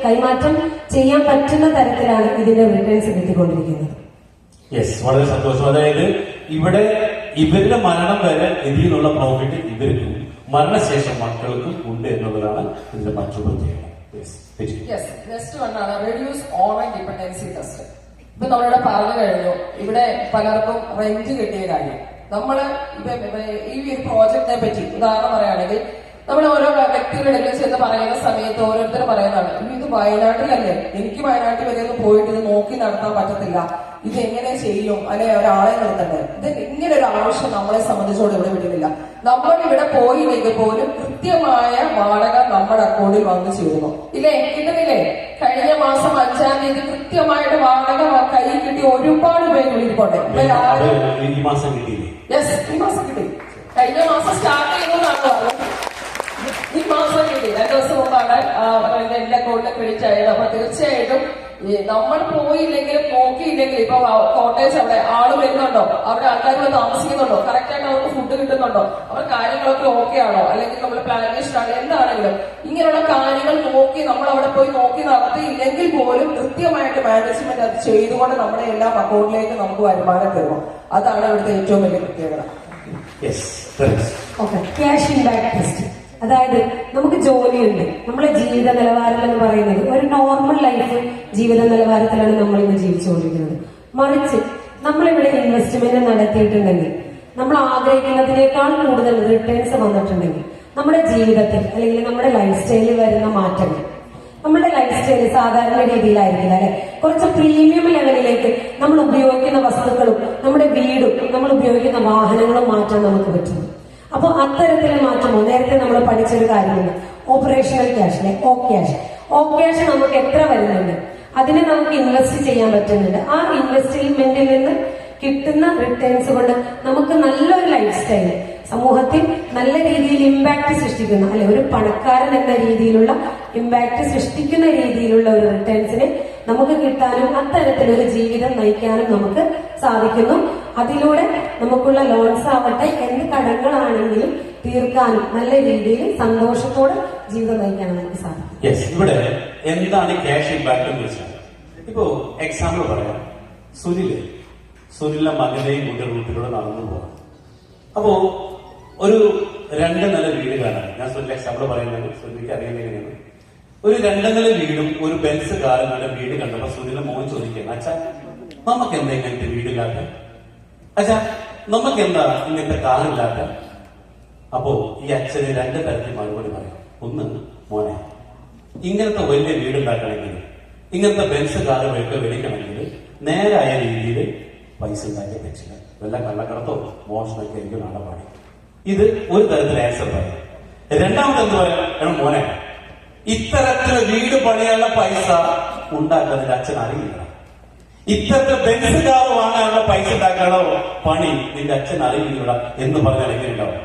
കൈമാറ്റം ചെയ്യാൻ പറ്റുന്ന തരത്തിലാണ് ഇതിന്റെ റിട്ടേൺസ് കിട്ടിക്കൊണ്ടിരിക്കുന്നത്. യെസ്, വളരെ സന്തോഷം. അതായത് ഇവിടെ ഇവരുടെ മരണം വരെ ഇതിൽ നിന്നുള്ള പ്രോഫിറ്റ് ഇവർക്കും മരണശേഷം മക്കൾക്കും ഉണ്ട് എന്നുള്ളതാണ് ഇതിന്റെ മറ്റൊരു പ്രത്യേകത. നെക്സ്റ്റ് വണ്ണാണ് റെഡ്യൂസ് ഓൺലൈൻ ഡിപെൻഡൻസി ടെസ്റ്റ്. ഇപ്പൊ നമ്മളിവിടെ പറഞ്ഞു കഴിഞ്ഞു, ഇവിടെ പലർക്കും റെന്റ് കിട്ടിയ കാര്യം. നമ്മള് ഈ ഒരു പ്രോജക്റ്റിനെ പറ്റി ഉദാഹരണം പറയുകയാണെങ്കിൽ നമ്മൾ ഓരോ വ്യക്തികളുടെ ഇടയിൽ ചെന്ന് പറയുന്ന സമയത്ത് ഓരോരുത്തർ പറയുന്നതാണ്, ഇത് വയനാട്ടിലല്ലേ, എനിക്ക് വയനാട്ടിൽ വരെ ഒന്ന് പോയിട്ട് ഇത് നോക്കി നടത്താൻ പറ്റത്തില്ല, ഇത് എങ്ങനെ ചെയ്യും, അല്ലെ ഒരാളെ നിർത്തണ്ടേ. ഇത് ഇങ്ങനെ ഒരു ആവശ്യം നമ്മളെ സംബന്ധിച്ചോട് ഇവിടെ വിടുന്നില്ല. നമ്മൾ ഇവിടെ പോയില്ലെങ്കിൽ പോലും കൃത്യമായ വാടക നമ്മുടെ അക്കൗണ്ടിൽ വന്നു ചേരുന്നു. ഇല്ലേ, കിട്ടുന്നില്ലേ? കഴിഞ്ഞ മാസം 5-ാം തീയതി കൃത്യമായിട്ട് വാടക കയ്യിൽ കിട്ടി ഒരുപാട് പേര് വിളിക്കോട്ടെ. ഈ മാസം കിട്ടിയില്ലേ? യെസ്, ഈ മാസം കിട്ടി. കഴിഞ്ഞ മാസം സ്റ്റാർട്ട് ചെയ്യുന്നതാണ് പറഞ്ഞത്. ഈ മാസം കിട്ടി. 2 ദിവസം മുമ്പാണ് എന്റെ അക്കൗണ്ടിൽ ക്രെഡിറ്റ് ആയത്. അപ്പൊ തീർച്ചയായിട്ടും നമ്മൾ പോയില്ലെങ്കിലും നോക്കിയില്ലെങ്കിലും ഇപ്പൊ കോട്ടേജ് അവിടെ ആള് വരുന്നുണ്ടോ, അവിടെ ആൾക്കാർ താമസിക്കുന്നുണ്ടോ, കറക്റ്റ് ആയിട്ട് അവർക്ക് ഫുഡ് കിട്ടുന്നുണ്ടോ, അവർ കാര്യങ്ങളൊക്കെ ഓക്കെ ആണോ, അല്ലെങ്കിൽ നമ്മൾ പ്ലാനേഷൻ ആണ് എന്താണെങ്കിലും ഇങ്ങനെയുള്ള കാര്യങ്ങൾ നോക്കി നമ്മൾ അവിടെ പോയി നോക്കി നടത്തിയില്ലെങ്കിൽ പോലും കൃത്യമായിട്ട് മാനേജ്മെന്റ് അത് ചെയ്തുകൊണ്ട് നമ്മുടെ എല്ലാ അക്കൗണ്ടിലേക്ക് നമുക്ക് വരുമാനം തരുമോ. അതാണ് ഇവിടുത്തെ ഏറ്റവും വലിയ പ്രത്യേകത. Cash impact test. അതായത് നമുക്ക് ജോലിയുണ്ട്, നമ്മളെ ജീവിത നിലവാരം എന്ന് പറയുന്നത് ഒരു നോർമൽ ലൈഫ് ജീവിത നിലവാരത്തിലാണ് നമ്മൾ ഇന്ന് ജീവിച്ചുകൊണ്ടിരിക്കുന്നത്. മറിച്ച് നമ്മളിവിടെ ഇൻവെസ്റ്റ്മെന്റ് നടത്തിയിട്ടുണ്ടെങ്കിൽ, നമ്മൾ ആഗ്രഹിക്കുന്നതിനേക്കാൾ കൂടുതൽ റിട്ടേൺസ് വന്നിട്ടുണ്ടെങ്കിൽ നമ്മുടെ ജീവിതത്തിൽ അല്ലെങ്കിൽ നമ്മുടെ ലൈഫ് സ്റ്റൈലിൽ വരുന്ന മാറ്റങ്ങൾ, നമ്മുടെ ലൈഫ് സ്റ്റൈല് സാധാരണ രീതിയിലായിരിക്കില്ല അല്ലെ, കുറച്ച് പ്രീമിയം ലെവലിലേക്ക് നമ്മൾ ഉപയോഗിക്കുന്ന വസ്തുക്കളും നമ്മുടെ വീടും നമ്മൾ ഉപയോഗിക്കുന്ന വാഹനങ്ങളും മാറ്റാൻ നമുക്ക് പറ്റും. അപ്പൊ അത്തരത്തിലെ മാറ്റമോ, നേരത്തെ നമ്മൾ പഠിച്ചൊരു കാര്യമുണ്ട്, ഓപ്പറേഷണൽ ക്യാഷ് അല്ലെ, ഓ ക്യാഷ് നമുക്ക് എത്ര വരുന്നുണ്ട്, അതിനെ നമുക്ക് ഇൻവെസ്റ്റ് ചെയ്യാൻ പറ്റുന്നുണ്ട്. ആ ഇൻവെസ്റ്റ്മെന്റിൽ നിന്ന് കിട്ടുന്ന റിട്ടേൺസ് കൊണ്ട് നമുക്ക് നല്ലൊരു ലൈഫ് സ്റ്റൈൽ, സമൂഹത്തിൽ നല്ല രീതിയിൽ ഇമ്പാക്ട് സൃഷ്ടിക്കുന്ന അല്ലെ, ഒരു പണക്കാരൻ എന്ന രീതിയിലുള്ള ഇമ്പാക്ട് സൃഷ്ടിക്കുന്ന രീതിയിലുള്ള ഒരു റിട്ടേൺസിന് നമുക്ക് കിട്ടാനും അത്തരത്തിലൊരു ജീവിതം നയിക്കാനും നമുക്ക് സാധിക്കുന്നു. അതിലൂടെ നമുക്കുള്ള ലോൺസ് ആവട്ടെ, എന്ത് കടങ്ങളാണെങ്കിലും തീർക്കാനും നല്ല രീതിയിൽ സന്തോഷത്തോടെ ജീവിതം നയിക്കാനും നമുക്ക് സാധിക്കും. ഇവിടെ എന്താണ് ക്യാഷ് ഇമ്പാക്ട് എന്ന് വെച്ചാൽ, ഇപ്പോ എക്സാമ്പിൾ പറയാം. സുനിലിന്റെ മകനെയും കൊണ്ട് റൂട്ടിലൂടെ നടന്നു പോകാം. അപ്പോ ഒരു 2 നില വീട് കാണാൻ, ഞാൻ സുനിൽ എക്സാമ്പിൾ പറയുന്നത് സുനിലിക്ക് അറിയുന്നത് എങ്ങനെയാണ്. ഒരു 2 നില വീടും ഒരു ബെൻസ് കാറും വീട് കണ്ടപ്പോ സുനിലിന്റെ മോൻ ചോദിക്കണം, അച്ഛാ നമുക്ക് എന്താ ഇങ്ങനത്തെ വീടില്ലാത്ത, അച്ഛാ നമുക്ക് എന്താ ഇങ്ങനത്തെ കാറില്ലാത്ത. അപ്പോ ഈ അച്ഛന് 2 തരത്തിൽ മറുപടി പറയാം. ഒന്ന്, മോനെ ഇങ്ങനത്തെ വലിയ വീടുണ്ടാക്കണമെങ്കിൽ, ഇങ്ങനത്തെ ബെൻസ് കാറ് മേടിക്കണമെങ്കിൽ നേരായ രീതിയിൽ പൈസ ഉണ്ടാക്കിയ പറ്റില്ല. വല്ല കള്ളക്കടത്തോ മോഷണമൊക്കെ ആയിരിക്കും നാളെ പാടി. ഇത് ഒരു തരത്തിൽ ആൻസർ പറയും. രണ്ടാമത് എന്ത് പറയാം, മോനെ ഇത്തരത്തില് വീട് പണിയാനുള്ള പൈസ ഉണ്ടാക്കുന്നതിന്റെ അച്ഛൻ അറിയില്ല. ഇത്തരത്തിൽ ബെൻസ് കാർ വാങ്ങാനുള്ള പൈസ ഉണ്ടാക്കാനുള്ള പണി നിന്റെ അച്ഛൻ അറിയില്ല എന്ന് പറഞ്ഞാൽ എങ്ങനെയുണ്ടാവും?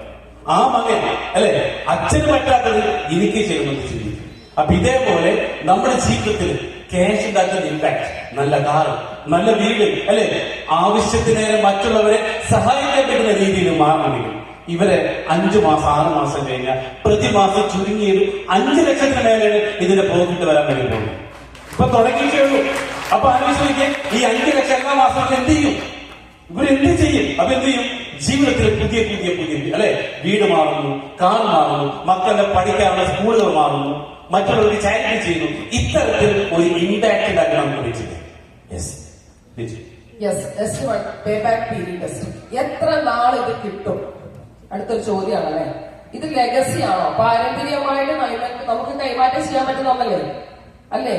ആ മകൻ അല്ലെ, അച്ഛന് പറ്റാത്തത് എനിക്ക് ചെയ്യുമെന്ന് ചിന്തിക്കും. അപ്പൊ ഇതേപോലെ നമ്മുടെ ജീവിതത്തിൽ ക്യാഷ് ഉണ്ടാക്കുന്ന ഇമ്പാക്ട്, നല്ല കാർ, നല്ല വീട് അല്ലെ, ആവശ്യത്തിനേറെ മറ്റുള്ളവരെ സഹായിക്കാൻ പറ്റുന്ന രീതിയിൽ മാറണമെങ്കിൽ ഇവരെ 5 മാസം 6 മാസം കഴിഞ്ഞാൽ പ്രതിമാസം ചുരുങ്ങിയത് 5 ലക്ഷത്തിന് മേലെയാണ് ഇതിന്റെ പ്രോഫിറ്റ് വരാൻ വേണ്ടി പോകുന്നത്. ഇപ്പൊ തുടങ്ങിയിട്ടേ ഉള്ളൂ. അപ്പൊ ആലോചിച്ച് ഈ 5 ലക്ഷം എല്ലാ മാസവും എന്ത് ചെയ്യും? ഇവരെന്ത് ചെയ്യും? അപ്പൊ എന്ത് ചെയ്യും? ജീവിതത്തിൽ പുതിയ അല്ലെ, വീട് മാറുന്നു, കാർ മാറുന്നു, മക്കളുടെ പഠിക്കാനുള്ള സ്കൂളുകൾ മാറുന്നു, മറ്റുള്ളവർക്ക് ചാരിറ്റി ചെയ്യുന്നു. ഇത്തരത്തിൽ ഒരു ഇമ്പാക്ട് ഉണ്ടാക്കി നമുക്ക് പ്രതീക്ഷിക്കാം. Pay back period test. എത്ര നാൾ ഇത് കിട്ടും? അടുത്തൊരു ചോദ്യമാണല്ലേ. ഇത് ലെഗസി ആണോ? പാരമ്പര്യമായിട്ട് നമുക്ക് കൈമാറ്റം ചെയ്യാൻ പറ്റുന്ന ഒന്നല്ലേ? അല്ലേ?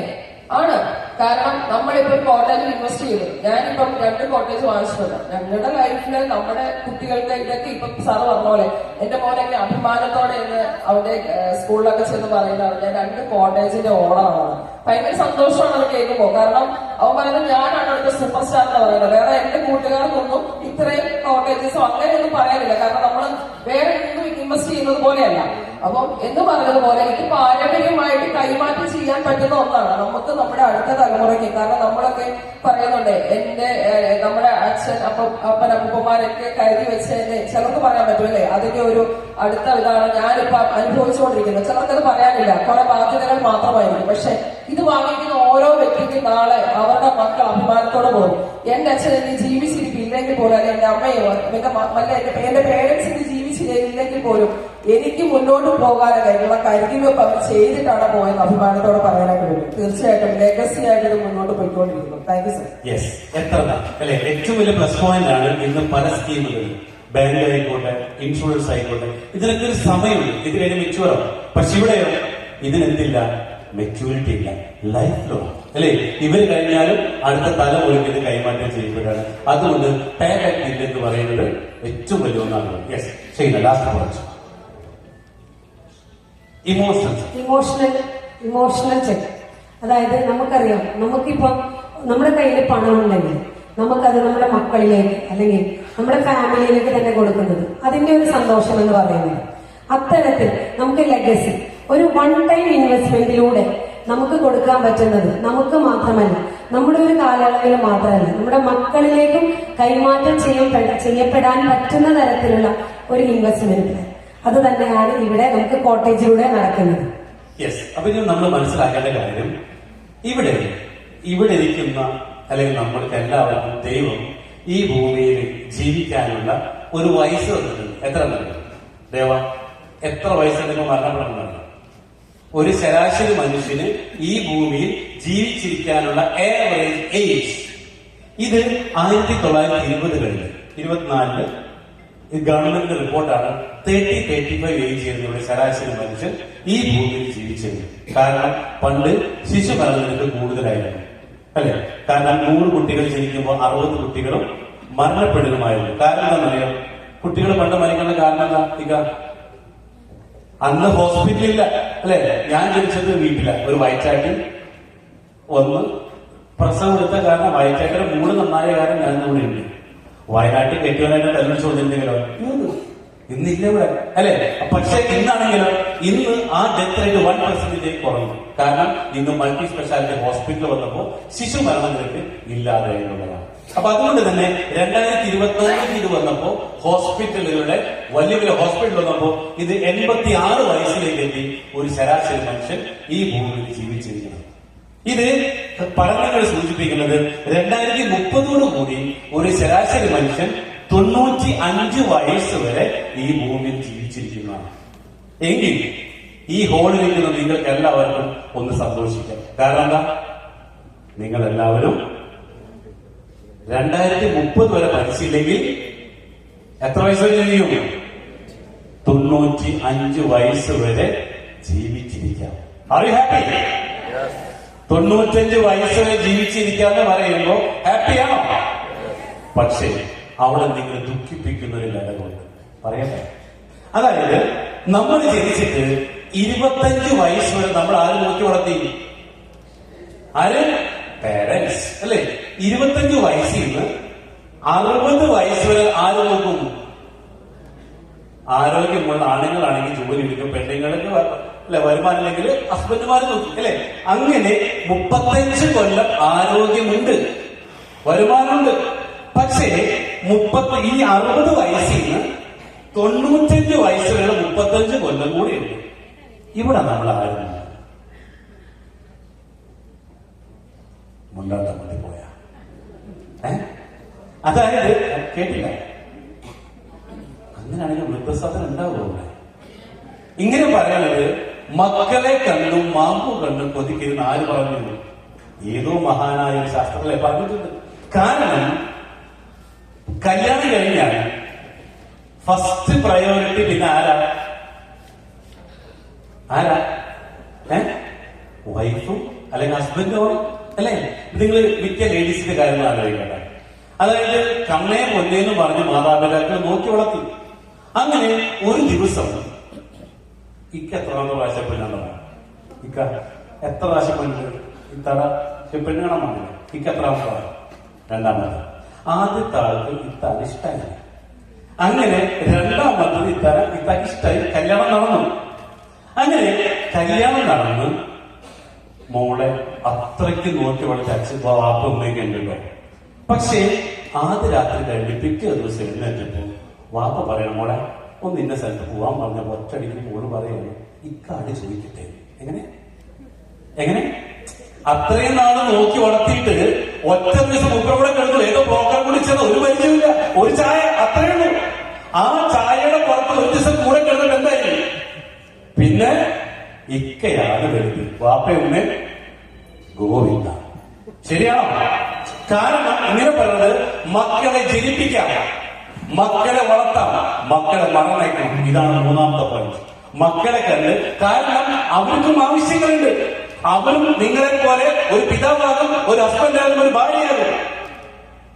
ആണ്. കാരണം നമ്മളിപ്പോ കോട്ടേജിൽ ഇൻവെസ്റ്റ് ചെയ്തു. ഞാനിപ്പം 2 കോട്ടേജ് വാങ്ങിച്ചിട്ടുണ്ട്. ഞങ്ങളുടെ ലൈഫില് നമ്മുടെ കുട്ടികൾക്ക് ഇതൊക്കെ ഇപ്പൊ സാറ് പറഞ്ഞ പോലെ എന്റെ മോനൊക്കെ അഭിമാനത്തോടെ ഇന്ന് അവന്റെ സ്കൂളിലൊക്കെ ചെന്ന് പറയുന്നതാണ്, ഞാൻ 2 കോട്ടേജിന്റെ ഓണറാണ്. ഭയങ്കര സന്തോഷമാണ് അത് കേൾക്കുമ്പോ. കാരണം അവൻ പറയുന്നത് ഞാനാണ് അടുത്ത സൂപ്പർ സ്റ്റാർ എന്ന് പറയുന്നത്. വേറെ എന്റെ കൂട്ടുകാർക്കൊന്നും ഇത്രയും കോട്ടേജസോ അങ്ങനെയൊന്നും പറയാനില്ല. കാരണം നമ്മൾ വേറെ എന്തും ഇൻവെസ്റ്റ് ചെയ്യുന്നത് പോലെയല്ല. അപ്പം എന്ന് പറഞ്ഞതുപോലെ ഇത് പാരമ്പര്യമായിട്ട് കൈമാറ്റം ചെയ്യാൻ പറ്റുന്ന ഒന്നാണ് നമുക്ക് നമ്മുടെ അടുത്ത തലമുറയ്ക്ക്. കാരണം നമ്മളൊക്കെ പറയുന്നുണ്ട്, നമ്മുടെ അപ്പൻ അപ്പൂപ്പന്മാരൊക്കെ കരുതി വെച്ചതിന്റെ ചിലർക്ക് പറയാൻ പറ്റുമല്ലേ, അതിന്റെ ഒരു അടുത്ത ഇതാണ് ഞാനിപ്പോ അനുഭവിച്ചുകൊണ്ടിരിക്കുന്നത്. ചിലർക്കത് പറയാനില്ല, കുറെ ബാധ്യതകൾ മാത്രമായിരിക്കും. പക്ഷെ ഇത് വാങ്ങിക്കുന്ന ഓരോ വ്യക്തിക്കും നാളെ അവരുടെ മക്കൾ അഭിമാനത്തോടെ പോകും. എന്റെ അച്ഛൻ എനിക്ക് ജീവിച്ചിരിപ്പില്ലെങ്കിൽ പോലും, അല്ലെങ്കിൽ എന്റെ അമ്മയോ എന്റെ പേരൻസ് ഇത് ജീവിച്ചില്ലെങ്കിൽ പോലും എനിക്ക് മുന്നോട്ട് പോകാനുള്ള കരുതിവെപ്പ് അവർ ചെയ്തിട്ടാണ് പോയെന്ന് അഭിമാനത്തോടെ പറയാനായിട്ട് പറ്റും. തീർച്ചയായിട്ടും ലെഗസി ആയിട്ട് ഇത് മുന്നോട്ട് പോയിക്കൊണ്ടിരിക്കുന്നു. Thank you sir. യെസ്, എത്ര അല്ലെ, ഏറ്റവും വലിയ പ്ലസ് പോയിന്റ് ആണ് ഇന്ന് പല സ്കീമുകൾ, ബാങ്ക് ആയിക്കോട്ടെ, ഇൻഷുറൻസ് ആയിക്കോട്ടെ, ഇതിനൊക്കെ ഒരു സമയമുണ്ട്. ഇത് കഴിഞ്ഞ് മെച്യൂർ ആവും. പക്ഷെ ഇവിടെയോ ഇതിനെന്തില്ല, മെച്യൂരിറ്റി ഇല്ല, ലൈഫ് ലോങ് അല്ലെ. ഇവർ കഴിഞ്ഞാലും അടുത്ത തലമുറയ്ക്ക് ഇത് കൈമാറ്റം ചെയ്യപ്പെടുകയാണ്. അതുകൊണ്ട് പേ ബാക്ക് പീരീഡ് എന്ന് പറയുന്നത് ഏറ്റവും വലിയ ഒന്നാണ്. യെസ്, ചെയ്യുന്ന ലാസ്റ്റ് പോയിന്റ് ഇമോഷണൽ ചെക്ക്. അതായത് നമുക്കറിയാം, നമുക്കിപ്പം നമ്മുടെ കയ്യിൽ പണം ഉണ്ടെങ്കിൽ നമുക്കത് നമ്മുടെ മക്കളിലേക്ക് അല്ലെങ്കിൽ നമ്മുടെ ഫാമിലിയിലേക്ക് തന്നെ കൊടുക്കുന്നത് അതിന്റെ ഒരു സന്തോഷം എന്ന് പറയുന്നത്. അത്തരത്തിൽ നമുക്ക് ലെഗസി ഒരു 1 ടൈം ഇൻവെസ്റ്റ്മെന്റിലൂടെ നമുക്ക് കൊടുക്കാൻ പറ്റുന്നത് നമുക്ക് മാത്രമല്ല, നമ്മുടെ ഒരു കാലയളവിൽ മാത്രമല്ല, നമ്മുടെ മക്കളിലേക്കും കൈമാറ്റം ചെയ്യപ്പെടാൻ പറ്റുന്ന തരത്തിലുള്ള ഒരു ഇൻവെസ്റ്റ്മെന്റ്. അത് തന്നെയാണ് ഇവിടെ നമുക്ക് കോട്ടേജിലൂടെ നടക്കുന്നത്. യെസ്. അപ്പൊ ഇനി നമ്മൾ മനസ്സിലാക്കേണ്ട കാര്യം, ഇവിടെ ഇരിക്കുന്ന അല്ലെങ്കിൽ നമ്മൾക്ക് എല്ലാവർക്കും ദൈവം ഈ ഭൂമിയിൽ ജീവിക്കാനുള്ള ഒരു വയസ്സ് തന്നിട്ടുണ്ട്. എത്ര നൽകും ദേവ? എത്ര വയസ്സുണ്ടെങ്കിൽ മരണപ്പെടണമെന്നല്ല. ഒരു ശരാശരി മനുഷ്യന് ഈ ഭൂമിയിൽ ജീവിച്ചിരിക്കാനുള്ള ആവറേജ് ഏജ് ഇത് 1920 24 ഗവൺമെന്റ് റിപ്പോർട്ടാണ് 30-35 ഏജ് ചെയ്യുന്ന ശരാശരി മനുഷ്യൻ ഈ ഭൂമിയിൽ ജീവിച്ചത്. കാരണം പണ്ട് ശിശു മരണനിരക്ക് കൂടുതലായിരുന്നു അല്ലെ. കാരണം 100 കുട്ടികൾ ജനിക്കുമ്പോൾ 60 കുട്ടികളും മരണപ്പെടുകയുമായിരുന്നു. കാരണം എന്താണെന്നറിയാം? കുട്ടികൾ പണ്ട് മരിക്കുന്ന കാരണം എന്താ? അന്ന് ഹോസ്പിറ്റലില്ല അല്ലെ, ഞാൻ ജനിച്ചത് വീട്ടില. ഒരു വയറ്റാട്ടി ഒന്ന് പ്രസവം എടുത്ത കാരണം വയറ്റാട്ടിയുടെ മൂട് നന്നായ കാരണം ഞാൻ ഇവിടെ ഉണ്ട്. വയനാട്ടിൽ കെട്ടിയവനായിട്ട് തല്ലു ചോദിച്ചിരുന്നെങ്കിലോ ഇന്നില്ല ഇവിടെ അല്ലെ. പക്ഷെ ഇന്നാണെങ്കിലോ ഇന്ന് ആ ഡെത്ത് റേറ്റ് 1% കുറഞ്ഞു. കാരണം ഇന്ന് മൾട്ടി സ്പെഷ്യാലിറ്റി ഹോസ്പിറ്റൽ വന്നപ്പോ ശിശു മരണ നിരക്ക് ഇല്ലാതെ എന്നുള്ളതാണ്. അപ്പൊ അതുകൊണ്ട് തന്നെ 2024 ഇത് വന്നപ്പോ ഹോസ്പിറ്റലുകളുടെ വലിയ വലിയ ഹോസ്പിറ്റൽ വന്നപ്പോ ഇത് 86 വയസ്സിലേക്ക് എത്തി ഒരു ശരാശരി മനുഷ്യൻ ഈ ഭൂമിയിൽ ജീവിച്ചിരിക്കണം. ഇത് പഠനങ്ങൾ സൂചിപ്പിക്കുന്നത് 2030 കൂടി ഒരു ശരാശരി മനുഷ്യൻ 95 വയസ്സ് വരെ ഈ ഭൂമിയിൽ ജീവിച്ചിരിക്കുന്നതാണ്. എങ്കിൽ ഈ ഹോളിലിരിക്കുന്ന നിങ്ങൾക്ക് എല്ലാവർക്കും ഒന്ന് സന്തോഷിക്കാം. കാരണം എന്താ, നിങ്ങൾ എല്ലാവരും 2030 വരെ മരിച്ചില്ലെങ്കിൽ എത്ര വയസ്സ് വരെ ജീവിക്കും? 95 വയസ്സ് വരെ ജീവിച്ചിരിക്കാം. Are you happy? 95 വയസ്സ് വരെ ജീവിച്ചിരിക്കാന്ന് പറയുമ്പോ ഹാപ്പിയാണോ? പക്ഷേ അവിടെ നിങ്ങൾ ദുഃഖിപ്പിക്കുന്ന ഒരു ഘടകമുണ്ട്, പറയട്ടെ. അതായത് നമ്മൾ ജനിച്ചിട്ട് 25 വയസ്സ് വരെ നമ്മൾ ആര് നോക്കി വളർത്തി? ആര്? പേരൻസ് അല്ലെ. 25 വയസ്സിൽ നിന്ന് 60 വയസ്സ് വരെ ആര് നോക്കും? ആരോഗ്യമുള്ള ആണുങ്ങളാണെങ്കിൽ ജോലി എടുക്കും, പെണ്ണുങ്ങൾക്ക് അല്ലെ വരുമാനമില്ലെങ്കിൽ ഹസ്ബൻഡുമാര് നോക്കും അല്ലെ. അങ്ങനെ 35 കൊല്ലം ആരോഗ്യമുണ്ട്, വരുമാനമുണ്ട്. പക്ഷേ ഈ 60 വയസ്സിൽ നിന്ന് 95 വയസ്സ് വരെ 35 കൊല്ലം കൂടിയുണ്ട്. ഇവിടെ നമ്മൾ ആരും മുണ്ടാട്ട മതി പോയ അതായത് കേട്ടില്ല. അങ്ങനെയാണെങ്കിൽ വൃദ്ധസാധനം ഉണ്ടാവുമോ? ഇങ്ങനെ പറയാനുള്ളത് മക്കളെ കണ്ടും മാമ്പു കണ്ടും കൊതിക്കുന്ന ആര് പറഞ്ഞു? ഏതോ മഹാനായ ഒരു ശാസ്ത്രജ്ഞനെ പറഞ്ഞിട്ടുണ്ട്. കാരണം കല്യാണം കഴിഞ്ഞാൽ ഫസ്റ്റ് പ്രയോറിറ്റി പിന്നെ ആരാ വൈഫും അല്ലെങ്കിൽ ഹസ്ബൻഡോ അല്ലെ. നിങ്ങൾ മിക്ക ലേഡീസിന്റെ കാര്യങ്ങൾ ആലോചിക്കട്ടെ. അതായത് കണ്ണേ പൊന്നേന്ന് പറഞ്ഞ് മാതാപിതാക്കൾ നോക്കി വളർത്തി. അങ്ങനെ ഒരു ദിവസം ഇക്ക എത്രാമത്തെ പ്രാവശ്യം പെണ്ണാണ്? ഇക്ക എത്ര പ്രാവശ്യം പെണ്ണ് ഇത്തട പെണ്ണ് കാണാൻ വന്നില്ല. ഇക്ക എത്രാമത്തെ? രണ്ടാമത്തെ. ആദ്യത്തെ ആൾക്ക് ഇത്താൻ ഇഷ്ടമായി. അങ്ങനെ രണ്ടാമത്തത് ഇത്താൻ ഇഷ്ടമായി. കല്യാണം നടന്നു. അങ്ങനെ കല്യാണം നടന്ന് മോളെ അത്രയ്ക്ക് നോക്കി വളർത്തി അച്ഛൻ വാപ്പ ഉമ്മയൊക്കെ ഉണ്ടല്ലോ. പക്ഷേ ആദ്യ രാത്രി കഴിഞ്ഞ് പിറ്റേ ദിവസം എഴുന്നേറ്റിട്ട് വാപ്പ പറയണം, മോളെ ഒന്ന് ഇന്ന സ്ഥലത്ത് പോവാൻ പറഞ്ഞ ഒറ്റടിക്ക് മോള് പറയാണ് ഇക്കാട് ചോദിക്കട്ടെ. എങ്ങനെ അത്രയും നാള് നോക്കി വളർത്തിയിട്ട് ഒറ്റ ദിവസം മുപ്പൂടെ കിടന്നു ഏതോ ബ്രോക്കർ വിളിച്ചത് ഒരു പരിചയമില്ല, ഒരു ചായ അത്രയേ ഉള്ളൂ. ആ ചായയുടെ പുറത്ത് ഒരു ദിവസം കൂടെ കിടന്നിട്ട് എന്തായി? പിന്നെ ഇക്കയാണ് വലുത്, വാപ്പയുമ്മ ഗോവിന്ദ. ശരിയാണോ? കാരണം ഇങ്ങനെ പറയുന്നത് മക്കളെ ജനിപ്പിക്കാം, മക്കളെ വളർത്താം, മക്കളെ മറന്നേക്കണം. ഇതാണ് മൂന്നാമത്തെ പോയിന്റ്. മക്കളെ കണ്ട്, കാരണം അവർക്കും ആവശ്യങ്ങളുണ്ട്. അവരും നിങ്ങളെ പോലെ ഒരു പിതാവാകും, ഒരു ഹസ്ബൻഡാകും, ഒരു ഭാര്യയാകും.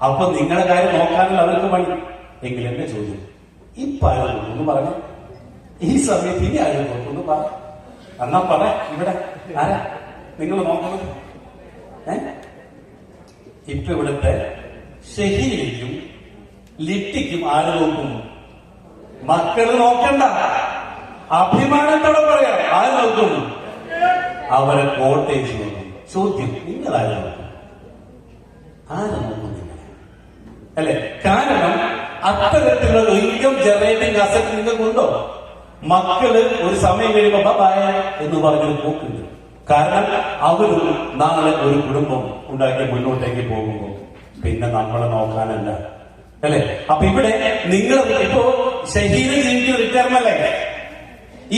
അപ്പൊ നിങ്ങളുടെ കാര്യം നോക്കാനുള്ള അവർക്ക് മതി. എങ്കിൽ എന്നെ ചോദ്യം, ഇപ്പൊ ആരും നോക്കുന്നു പറഞ്ഞു, ഈ സമയത്ത് ഇനി ആരും നോക്കുന്നു പറ. എന്നാ പറ, ഇവിടെ ആരാ നിങ്ങൾ നോക്കുന്നത്? ഇപ്പൊ ഇവിടുത്തെ ഷഹീലിക്കും ലിറ്റിക്കും ആര് നോക്കും? മക്കള് നോക്കണ്ട, അഭിമാനത്തോടെ പറയാം. ആര് നോക്കും? അവരെ കോട്ടേജ് നോക്കും. ചോദ്യം, നിങ്ങൾ ആര് നോക്കും? ആര് നോക്കും നിങ്ങൾ? അല്ലെ? കാരണം അത്തരത്തിലുള്ള ഇൻകം ജനറേറ്റിംഗ് അസറ്റ് നിങ്ങൾക്കുണ്ടോ? മക്കള് ഒരു സമയം കഴിയുമ്പോ ബായ എന്ന് പറഞ്ഞൊരു പോക്കുണ്ട്. കാരണം അവരും നാളെ ഒരു കുടുംബം ഉണ്ടാക്കി മുന്നോട്ടേക്ക് പോകുമ്പോൾ പിന്നെ നമ്മളെ നോക്കാനല്ല, അല്ലെ? അപ്പൊ ഇവിടെ നിങ്ങൾ ഇപ്പോ ഷഹീദ് ജീവിക്കുന്ന റിട്ടയർമെന്റ് അല്ലേ?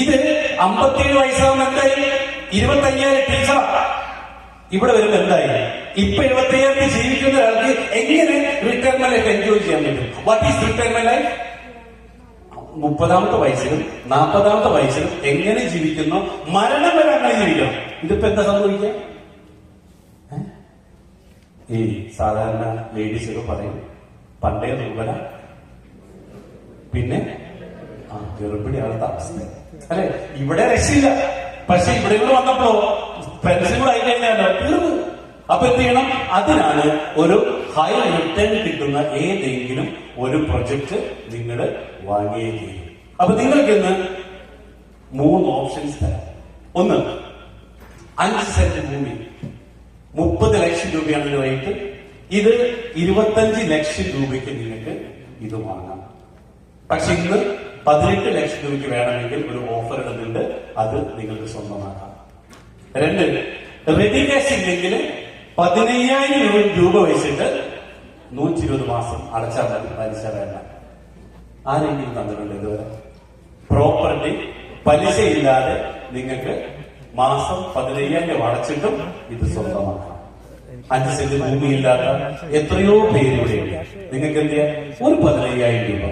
ഇത് 57 വയസ്സാകുമ്പോൾ എന്തായി? 25,000 ടീച്ചറാ. ഇവിടെ വരുമ്പോ എന്തായി? ഇപ്പൊ 75,000 ജീവിക്കുന്ന ഒരാൾക്ക് എങ്ങനെ റിട്ടയർമെന്റ് ലൈഫ് എൻജോയ് ചെയ്യാൻ പറ്റും? What is retirement life? 30ാമത്തെ വയസ്സിലും 40ാമത്തെ വയസ്സിലും എങ്ങനെ ജീവിക്കുന്നു, മരണം വരെ അങ്ങനെ ജീവിക്കണം. ഇതിപ്പോ എന്താ സംഭവിക്കുക? ഈ സാധാരണ ലേഡീസൊക്കെ പറയും പണ്ടേ ദുർബല പിന്നെ ആ ഗർഭിണിയാണ് താമസം അല്ലെ, ഇവിടെ രക്ഷയില്ല. പക്ഷെ ഇവിടെ വന്നപ്പോ പെൻഷൻ കൂടെ ആയി കഴിഞ്ഞാലോ തീർന്നു. അപ്പൊ എന്ത് ചെയ്യണം? അതിനാണ് ഒരു ഹൈ റിട്ടേൺ കിട്ടുന്ന ഏതെങ്കിലും ഒരു പ്രൊജക്ട് നിങ്ങൾ വാങ്ങിയേ ചെയ്യും. അപ്പൊ നിങ്ങൾക്ക് ഇന്ന് 3 ഓപ്ഷൻസ് തരാം. ഒന്ന്, 5 സെന്റ് ഭൂമി 30 ലക്ഷം രൂപയാണ് ഇതിന്റെ റേറ്റ്. ഇത് 25 ലക്ഷം രൂപയ്ക്ക് നിങ്ങൾക്ക് ഇത് വാങ്ങാം. പക്ഷെ ഇന്ന് 18 ലക്ഷം രൂപയ്ക്ക് വേണമെങ്കിൽ ഒരു ഓഫർ ഇടുന്നുണ്ട്, അത് നിങ്ങൾക്ക് സ്വന്തമാക്കാം. 2, റെഡി ക്യാഷ് ഇല്ലെങ്കിൽ 15,000 രൂപ വെച്ചിട്ട് 120 മാസം അടച്ചാൽ മതി, പലിശ വേണ്ട. ആരെങ്കിലും തന്നിട്ടുണ്ട് ഇതുവരെ? പ്രോപ്പർട്ടി പലിശയില്ലാതെ നിങ്ങൾക്ക് മാസം 15,000 അടച്ചിട്ടും ഇത് സ്വന്തമാക്കാം. 5 സെന്റ് ഭൂമിയില്ലാത്ത എത്രയോ പേരിവിടെയുണ്ട്. നിങ്ങൾക്ക് എന്ത് ചെയ്യാം? ഒരു 15,000 രൂപ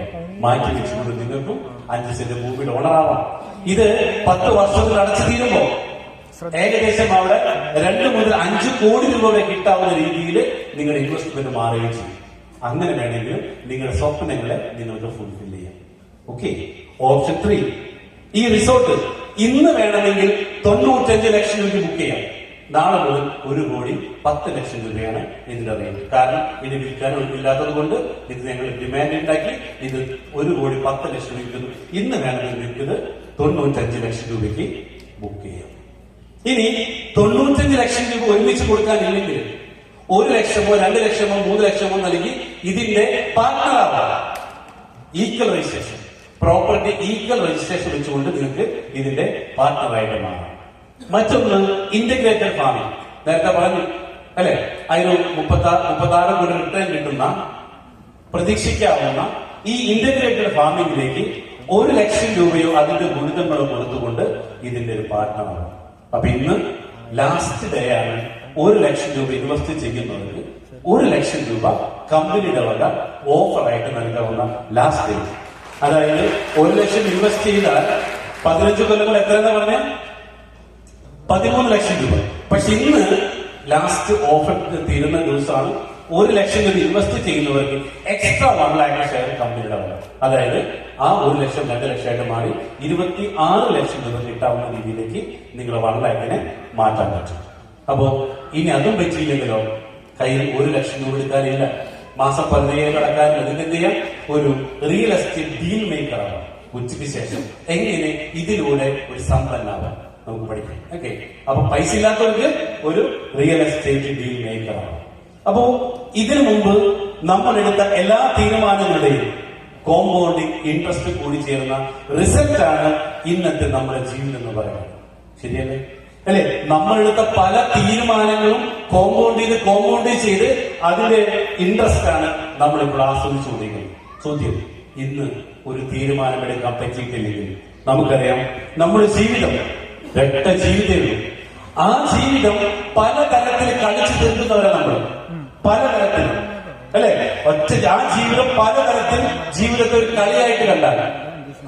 മാറ്റി വെച്ചുകൊണ്ട് നിങ്ങൾക്കും 5 സെന്റ് ഭൂമിയുടെ ഓണറാവാം. ഇത് 10 വർഷത്തിൽ അടച്ചു തീരുമ്പോ ഏകദേശം അവിടെ 2 മുതൽ 5 കോടി രൂപ വരെ കിട്ടാവുന്ന രീതിയിൽ നിങ്ങളുടെ ഇൻവെസ്റ്റ്മെന്റ് മാറുകയും ചെയ്യും. അങ്ങനെ വേണമെങ്കിൽ നിങ്ങളുടെ സ്വപ്നങ്ങളെ നിങ്ങൾക്ക് ഫുൾഫിൽ ചെയ്യാം. ഓക്കെ. ഓപ്ഷൻ 3, ഈ റിസോർട്ട് ഇന്ന് വേണമെങ്കിൽ 95 ലക്ഷം രൂപ ബുക്ക് ചെയ്യാം. നാളെ മുതൽ 1 കോടി 10 ലക്ഷം രൂപയാണ് ഇതിന്റെ റേറ്റ്. കാരണം ഇത് വിൽക്കാൻ ഒഴിവില്ലാത്തത് കൊണ്ട് ഇത് ഞങ്ങൾ ഡിമാൻഡ് ഉണ്ടാക്കി ഇത് 1 കോടി 10 ലക്ഷം രൂപ ഇന്ന് വേണമെങ്കിൽ നിങ്ങൾക്ക് 95 ലക്ഷം രൂപയ്ക്ക് ബുക്ക് ചെയ്യാം. ഇനി 95 ലക്ഷം രൂപ ഒരുമിച്ച് കൊടുക്കാനില്ലെങ്കിൽ 1 ലക്ഷമോ 2 ലക്ഷമോ 3 ലക്ഷമോ നൽകി ഇതിന്റെ പാർട്ട്ണറാവാം. Equal registration, property equal registration വെച്ചുകൊണ്ട് നിങ്ങൾക്ക് ഇതിന്റെ പാർട്ട്ണറായിട്ട് മാറാം. മറ്റൊന്ന് ഇന്റഗ്രേറ്റഡ് ഫാമിംഗ്. നേരത്തെ പറഞ്ഞു അല്ലെ, അതിന് 36 കോടി റിട്ടേൺ കിട്ടുന്ന പ്രതീക്ഷിക്കാവുന്ന ഈ ഇന്റഗ്രേറ്റഡ് ഫാമിംഗിലേക്ക് 1 ലക്ഷം രൂപയോ അതിന്റെ ഗുണിതങ്ങളോ കൊടുത്തുകൊണ്ട് ഇതിന്റെ ഒരു പാർട്ട്ണറാണ്. അപ്പൊ ഇന്ന് ലാസ്റ്റ് ഡേ ആണ് 1 ലക്ഷം രൂപ ഇൻവെസ്റ്റ് ചെയ്യുന്നവർക്ക് 1 ലക്ഷം രൂപ കമ്പനിയുടെ വക ഓഫറായിട്ട് നൽകാവുന്ന ലാസ്റ്റ് ഡേ. അതായത് 1 ലക്ഷം ഇൻവെസ്റ്റ് ചെയ്താൽ 15 കൊല്ലങ്ങൾ എത്രയെന്ന് പറഞ്ഞാൽ 13 ലക്ഷം രൂപ. പക്ഷെ ഇന്ന് ലാസ്റ്റ് ഓഫർ തീരുന്ന ദിവസമാണ് 1 ലക്ഷം രൂപ ഇൻവെസ്റ്റ് ചെയ്യുന്നവർക്ക് എക്സ്ട്രാ 1 ലാഖ് ഷെയർ കമ്പനിയുടെ വക. അതായത് ആ 1 ലക്ഷം 2 ലക്ഷമായിട്ട് മാറി 26 ലക്ഷം രൂപ കിട്ടാവുന്ന രീതിയിലേക്ക് നിങ്ങൾ 1 ലാഖിനെ മാറ്റാൻ പറ്റും. അപ്പോ ഇനി അതും വെച്ചില്ലെങ്കിലോ കയ്യിൽ 1 ലക്ഷം രൂപ എടുക്കാനില്ല, മാസം 15,000 അടക്കാനില്ല. നിങ്ങൾക്ക് എന്ത് ചെയ്യാം? ഒരു റിയൽ എസ്റ്റേറ്റ് ഡീൽ മേക്കർ ആവാം. ഉച്ചയ്ക്ക് ശേഷം എങ്ങനെ ഇതിലൂടെ ഒരു സമ്പന്നാവാം നമുക്ക് പഠിക്കാം. ഓക്കെ. അപ്പൊ പൈസ ഇല്ലാത്തവർക്ക് ഒരു റിയൽ എസ്റ്റേറ്റ് ഡീൽ മേക്കർ ആവാം. അപ്പോ ഇതിനു മുമ്പ് നമ്മൾ എടുത്ത എല്ലാ തീരുമാനങ്ങളുടെയും കോമ്പൗണ്ടിങ് ഇൻട്രസ്റ്റ് കൂടി ചേർന്ന റിസൾട്ട് ആണ് ഇന്നത്തെ നമ്മുടെ ജീവിതം എന്ന് പറയുന്നത്. ശരിയല്ലേ? അല്ലെ, നമ്മളെടുത്ത പല തീരുമാനങ്ങളും കോമ്പൗണ്ട് ചെയ്ത് അതിന്റെ ഇൻട്രസ്റ്റ് ആണ് നമ്മളിപ്പോൾ ആസ്വദിച്ചുകൊണ്ടിരിക്കുന്നത്. ചോദ്യം, ഇന്ന് ഒരു തീരുമാനമെടുക്കാൻ പറ്റിയിട്ടില്ലെങ്കിൽ നമുക്കറിയാം നമ്മുടെ ജീവിതം ഒറ്റ ജീവിതമേ. ആ ജീവിതം പലതരത്തിൽ കളിച്ചു തീർക്കുന്നവരാണ് നമ്മൾ, പലതരത്തിൽ അല്ലെ. ആ ജീവിതം പലതരത്തിൽ ജീവിതത്തെ ഒരു കളിയായിട്ട് കണ്ടാൽ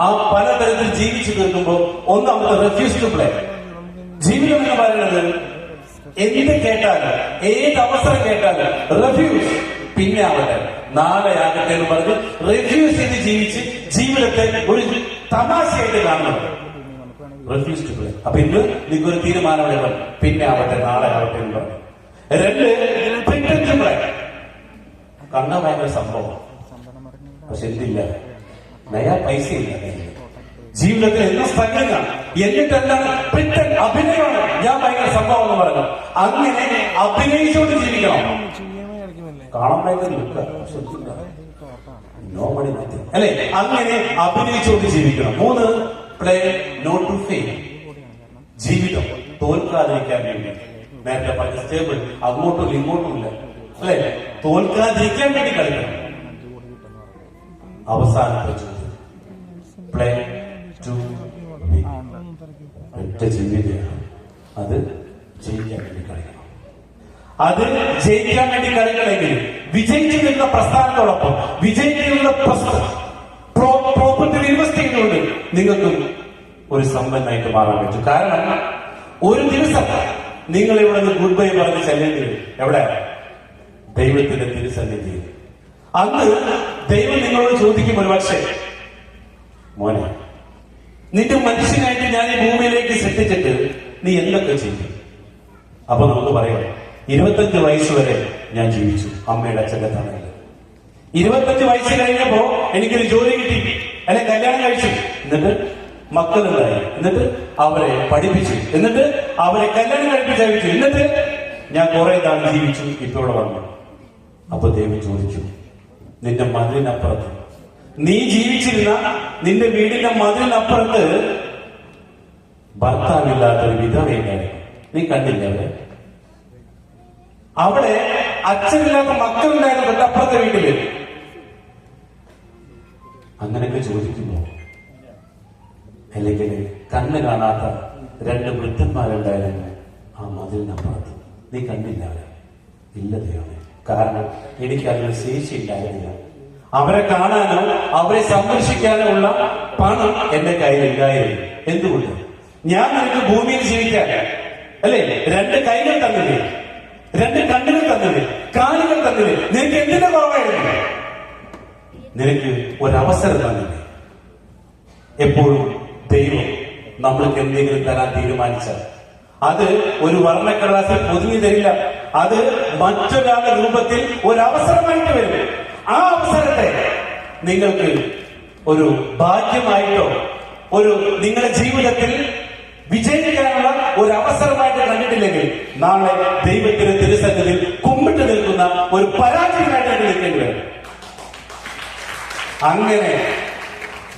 ആ പലതരത്തിൽ ജീവിച്ചു തീർക്കുമ്പോൾ ഒന്നാമത്തെ റെഫ്യൂസ് ടു പ്ലേ. ജീവിതം എന്ന് പറയുന്നത് എന്ത് കേട്ടാലും ഏത് അവസരം കേട്ടാലും റെഫ്യൂസ്, പിന്നെ ആവട്ടെ നാളെ ആകട്ടെ എന്ന് പറഞ്ഞ് റെഫ്യൂസ് ചെയ്ത് ജീവിച്ച് ജീവിതത്തെ ഒരു തമാശയായിട്ട് കാണണം. Refuse to play. അപ്പൊ ഇന്ന് നിങ്ങൾക്ക് ഒരു തീരുമാനമെടുക്കണം, പിന്നെ ആവട്ടെ നാളെ ആവട്ടെ എന്ന് പറഞ്ഞു. 2, പ്രിറ്റൻഡ് ടു പ്ലേ. കണ്ണ ഭയങ്കര സംഭവം, പക്ഷെ എന്തില്ല, നയാ പൈസ ഇല്ല ജീവിതത്തിൽ എന്ന സ്ഥലങ്ങൾ. എന്നിട്ടെന്താണ്? പ്രിറ്റൻഡ്, അഭിനയമാണ്. ഞാൻ ഭയങ്കര സംഭവം എന്ന് പറഞ്ഞു. അങ്ങനെ അഭിനയിച്ചുകൊണ്ട് ജീവിക്കണം. കാണാൻ ഭയങ്കര നോബഡി അല്ലെ, അങ്ങനെ അഭിനയിച്ചുകൊണ്ട് ജീവിക്കണം. 3, പ്ലേ നോട്ട് ടു ഫെയിൽ. ജീവിതം തോൽക്കാതിരിക്കാൻ വേണ്ടി നേരത്തെ പറഞ്ഞ സ്റ്റേബിൾ, അങ്ങോട്ടും ഇങ്ങോട്ടും ഇല്ല അല്ലെ, തോൽക്കാതിരിക്കാൻ വേണ്ടി കളിക്കണം. അവസാനത്തെ ചോദ്യം, പ്ലേ ടു വിൻ. ഒറ്റ ജീവിതമാണ്, അത് ജയിക്കാൻ വേണ്ടി കളിക്കണം. അത് ജയിക്കാൻ വേണ്ടി കളിക്കണമെങ്കിൽ വിജയിച്ചു നിൽക്കുന്ന പ്രസ്ഥാനത്തോടൊപ്പം വിജയിക്കുന്ന പ്രോപ്പർട്ടി ഇൻവെസ്റ്റ് ചെയ്യുന്നുണ്ട് നിങ്ങൾക്കും ഒരു സമ്പന്നായിട്ട് മാറാൻ പറ്റും. കാരണം ഒരു ദിവസം നിങ്ങൾ ഇവിടെ നിന്ന് ഗുഡ് ബൈ പറഞ്ഞ് ചെല്ലേണ്ടി വരും. എവിടെ? ദൈവത്തിന്റെ തിരുസന്നിധിയിൽ. അന്ന് ദൈവം നിങ്ങളോട് ചോദിക്കും, ഒരു പക്ഷേ മോനെ നിന്റെ മനുഷ്യനായിട്ട് ഞാൻ ഈ ഭൂമിയിലേക്ക് സൃഷ്ടിച്ചിട്ട് നീ എന്തൊക്കെ ചെയ്തു? അപ്പൊ നമുക്ക് പറയാം, 25 വയസ്സ് വരെ ഞാൻ ജീവിച്ചു അമ്മയുടെ അച്ഛന്റെ തണലിൽ. 25 വയസ്സ് കഴിഞ്ഞപ്പോ എനിക്കൊരു ജോലി കിട്ടി, എന്നെ കല്യാണം കഴിച്ചു, എന്നിട്ട് മക്കളുണ്ടായി, എന്നിട്ട് അവരെ പഠിപ്പിച്ചു, എന്നിട്ട് അവരെ കല്യാണം കഴിപ്പിച്ചയച്ചു, എന്നിട്ട് ഞാൻ കുറെ കാലം ജീവിച്ചു, ഇപ്പൊ ഇവിടെ വന്നു. അപ്പൊ ദൈവം ചോദിച്ചു, നിന്റെ മതിലിനപ്പുറത്ത്, നീ ജീവിച്ചിരുന്ന നിന്റെ വീടിന്റെ മതിലിനപ്പുറത്ത് ഭർത്താവില്ലാത്തൊരു വിധവയുണ്ടായിരുന്നു, നീ കണ്ടില്ല അവരെ? അവിടെ അച്ഛനില്ലാത്ത മക്കളുണ്ടായിരുന്നു തൊട്ടപ്പുറത്തെ വീട്ടില്. അങ്ങനെയൊക്കെ ചോദിക്കുമ്പോ, അല്ലെങ്കിൽ കണ്ണ് കാണാത്ത 2 വൃദ്ധന്മാരുണ്ടായിരുന്നു ആ മതിലിനപ്പുറത്ത്, നീ കണ്ടില്ല അവരെ? ഇല്ല ദൈവമേ, കാരണം എനിക്ക് അതിന് ശേഷി ഉണ്ടായിരുന്നില്ല. അവരെ കാണാനോ അവരെ സംരക്ഷിക്കാനോ ഉള്ള പണം എന്റെ കയ്യിലില്ലായിരുന്നു. എന്തുകൊണ്ട്? ഞാൻ നിനക്ക് ഭൂമിയിൽ ജീവിക്കാൻ, അല്ലേ, 2 കൈകൾ തന്നില്ലേ, 2 കണ്ണുകൾ തന്നില്ലേ, കാലുകൾ തന്നില്ലേ, നിനക്ക് എന്തിന്റെ കുറവായിരുന്നു? നിനക്ക് ഒരവസരം തന്നില്ലേ? എപ്പോഴും ദൈവം നമ്മൾക്ക് എന്തെങ്കിലും തരാൻ തീരുമാനിച്ചാൽ അത് ഒരു വർണ്ണക്കടലാസിൽ പൊതിഞ്ഞു തരില്ല, അത് മറ്റൊരാളുടെ രൂപത്തിൽ ഒരവസരമായിട്ട് വരും. ആ അവസരത്തെ നിങ്ങൾക്ക് ഒരു ഭാഗ്യമായിട്ടോ ഒരു നിങ്ങളുടെ ജീവിതത്തിൽ വിജയിക്കാനുള്ള ഒരു അവസരമായിട്ട് കണ്ടിട്ടില്ലെങ്കിൽ നാളെ ദൈവത്തിന്റെ തിരുസന്നിധിയിൽ കുമ്പിട്ട് നിൽക്കുന്ന ഒരു പരാജയമായിട്ട് നിൽക്കേണ്ടി വരും. അങ്ങനെ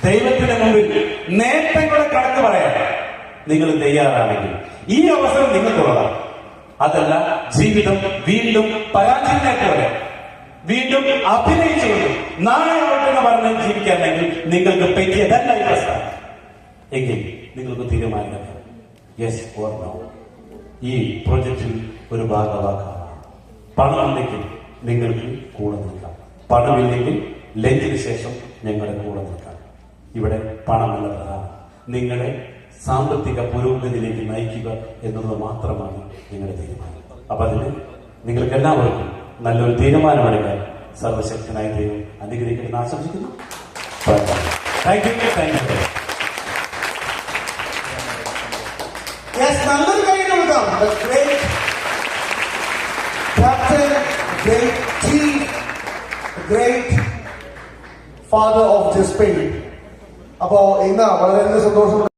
ദൈവത്തിന്റെ മുമ്പിൽ നേട്ടങ്ങളുടെ കണക്ക് പറയാൻ നിങ്ങൾ തയ്യാറാണെങ്കിൽ ഈ അവസരം നിങ്ങൾക്കുള്ളതാണ്. അതല്ല ജീവിതം വീണ്ടും പരാജയമായിട്ട് വരാം, വീണ്ടും അഭിനയിച്ചുകൊണ്ട് നാളെ ആവട്ടെന്ന് പറഞ്ഞ് ജീവിക്കാനെങ്കിൽ നിങ്ങൾക്ക് പറ്റിയതല്ല ഈ പ്രശ്നം. എങ്കിൽ നിങ്ങൾക്ക് തീരുമാനിക്കാം, യെസ് ഓർ നോ, ഈ പ്രൊജക്റ്റിൽ ഒരു ഭാഗമാക്കാം. പണമുണ്ടെങ്കിൽ നിങ്ങൾക്ക് കൂടെ നിൽക്കാം, പണമില്ലെങ്കിൽ ലഞ്ചിന് ശേഷം ഞങ്ങളുടെ കൂടെ നിൽക്കാം. ഇവിടെ പണമല്ല പ്രധാനം, നിങ്ങളെ സാമ്പത്തിക പുരോഗതിയിലേക്ക് നയിക്കുക എന്നുള്ളത് മാത്രമാണ് നിങ്ങളുടെ തീരുമാനം. അപ്പൊ അതിന് നിങ്ങൾക്ക് എല്ലാവർക്കും നല്ലൊരു തീരുമാനമെടുക്കാൻ സർവശക്തനായ ദൈവം അനുഗ്രഹിക്കണമെന്ന് ആശംസിക്കുന്നു. Thank you. നല്ലൊരു കാര്യം കൊടുക്കാം. Great captain, great chief, great father of ജസ്പെയിൻ. അപ്പോ ഇന്ന് വളരെ സന്തോഷം.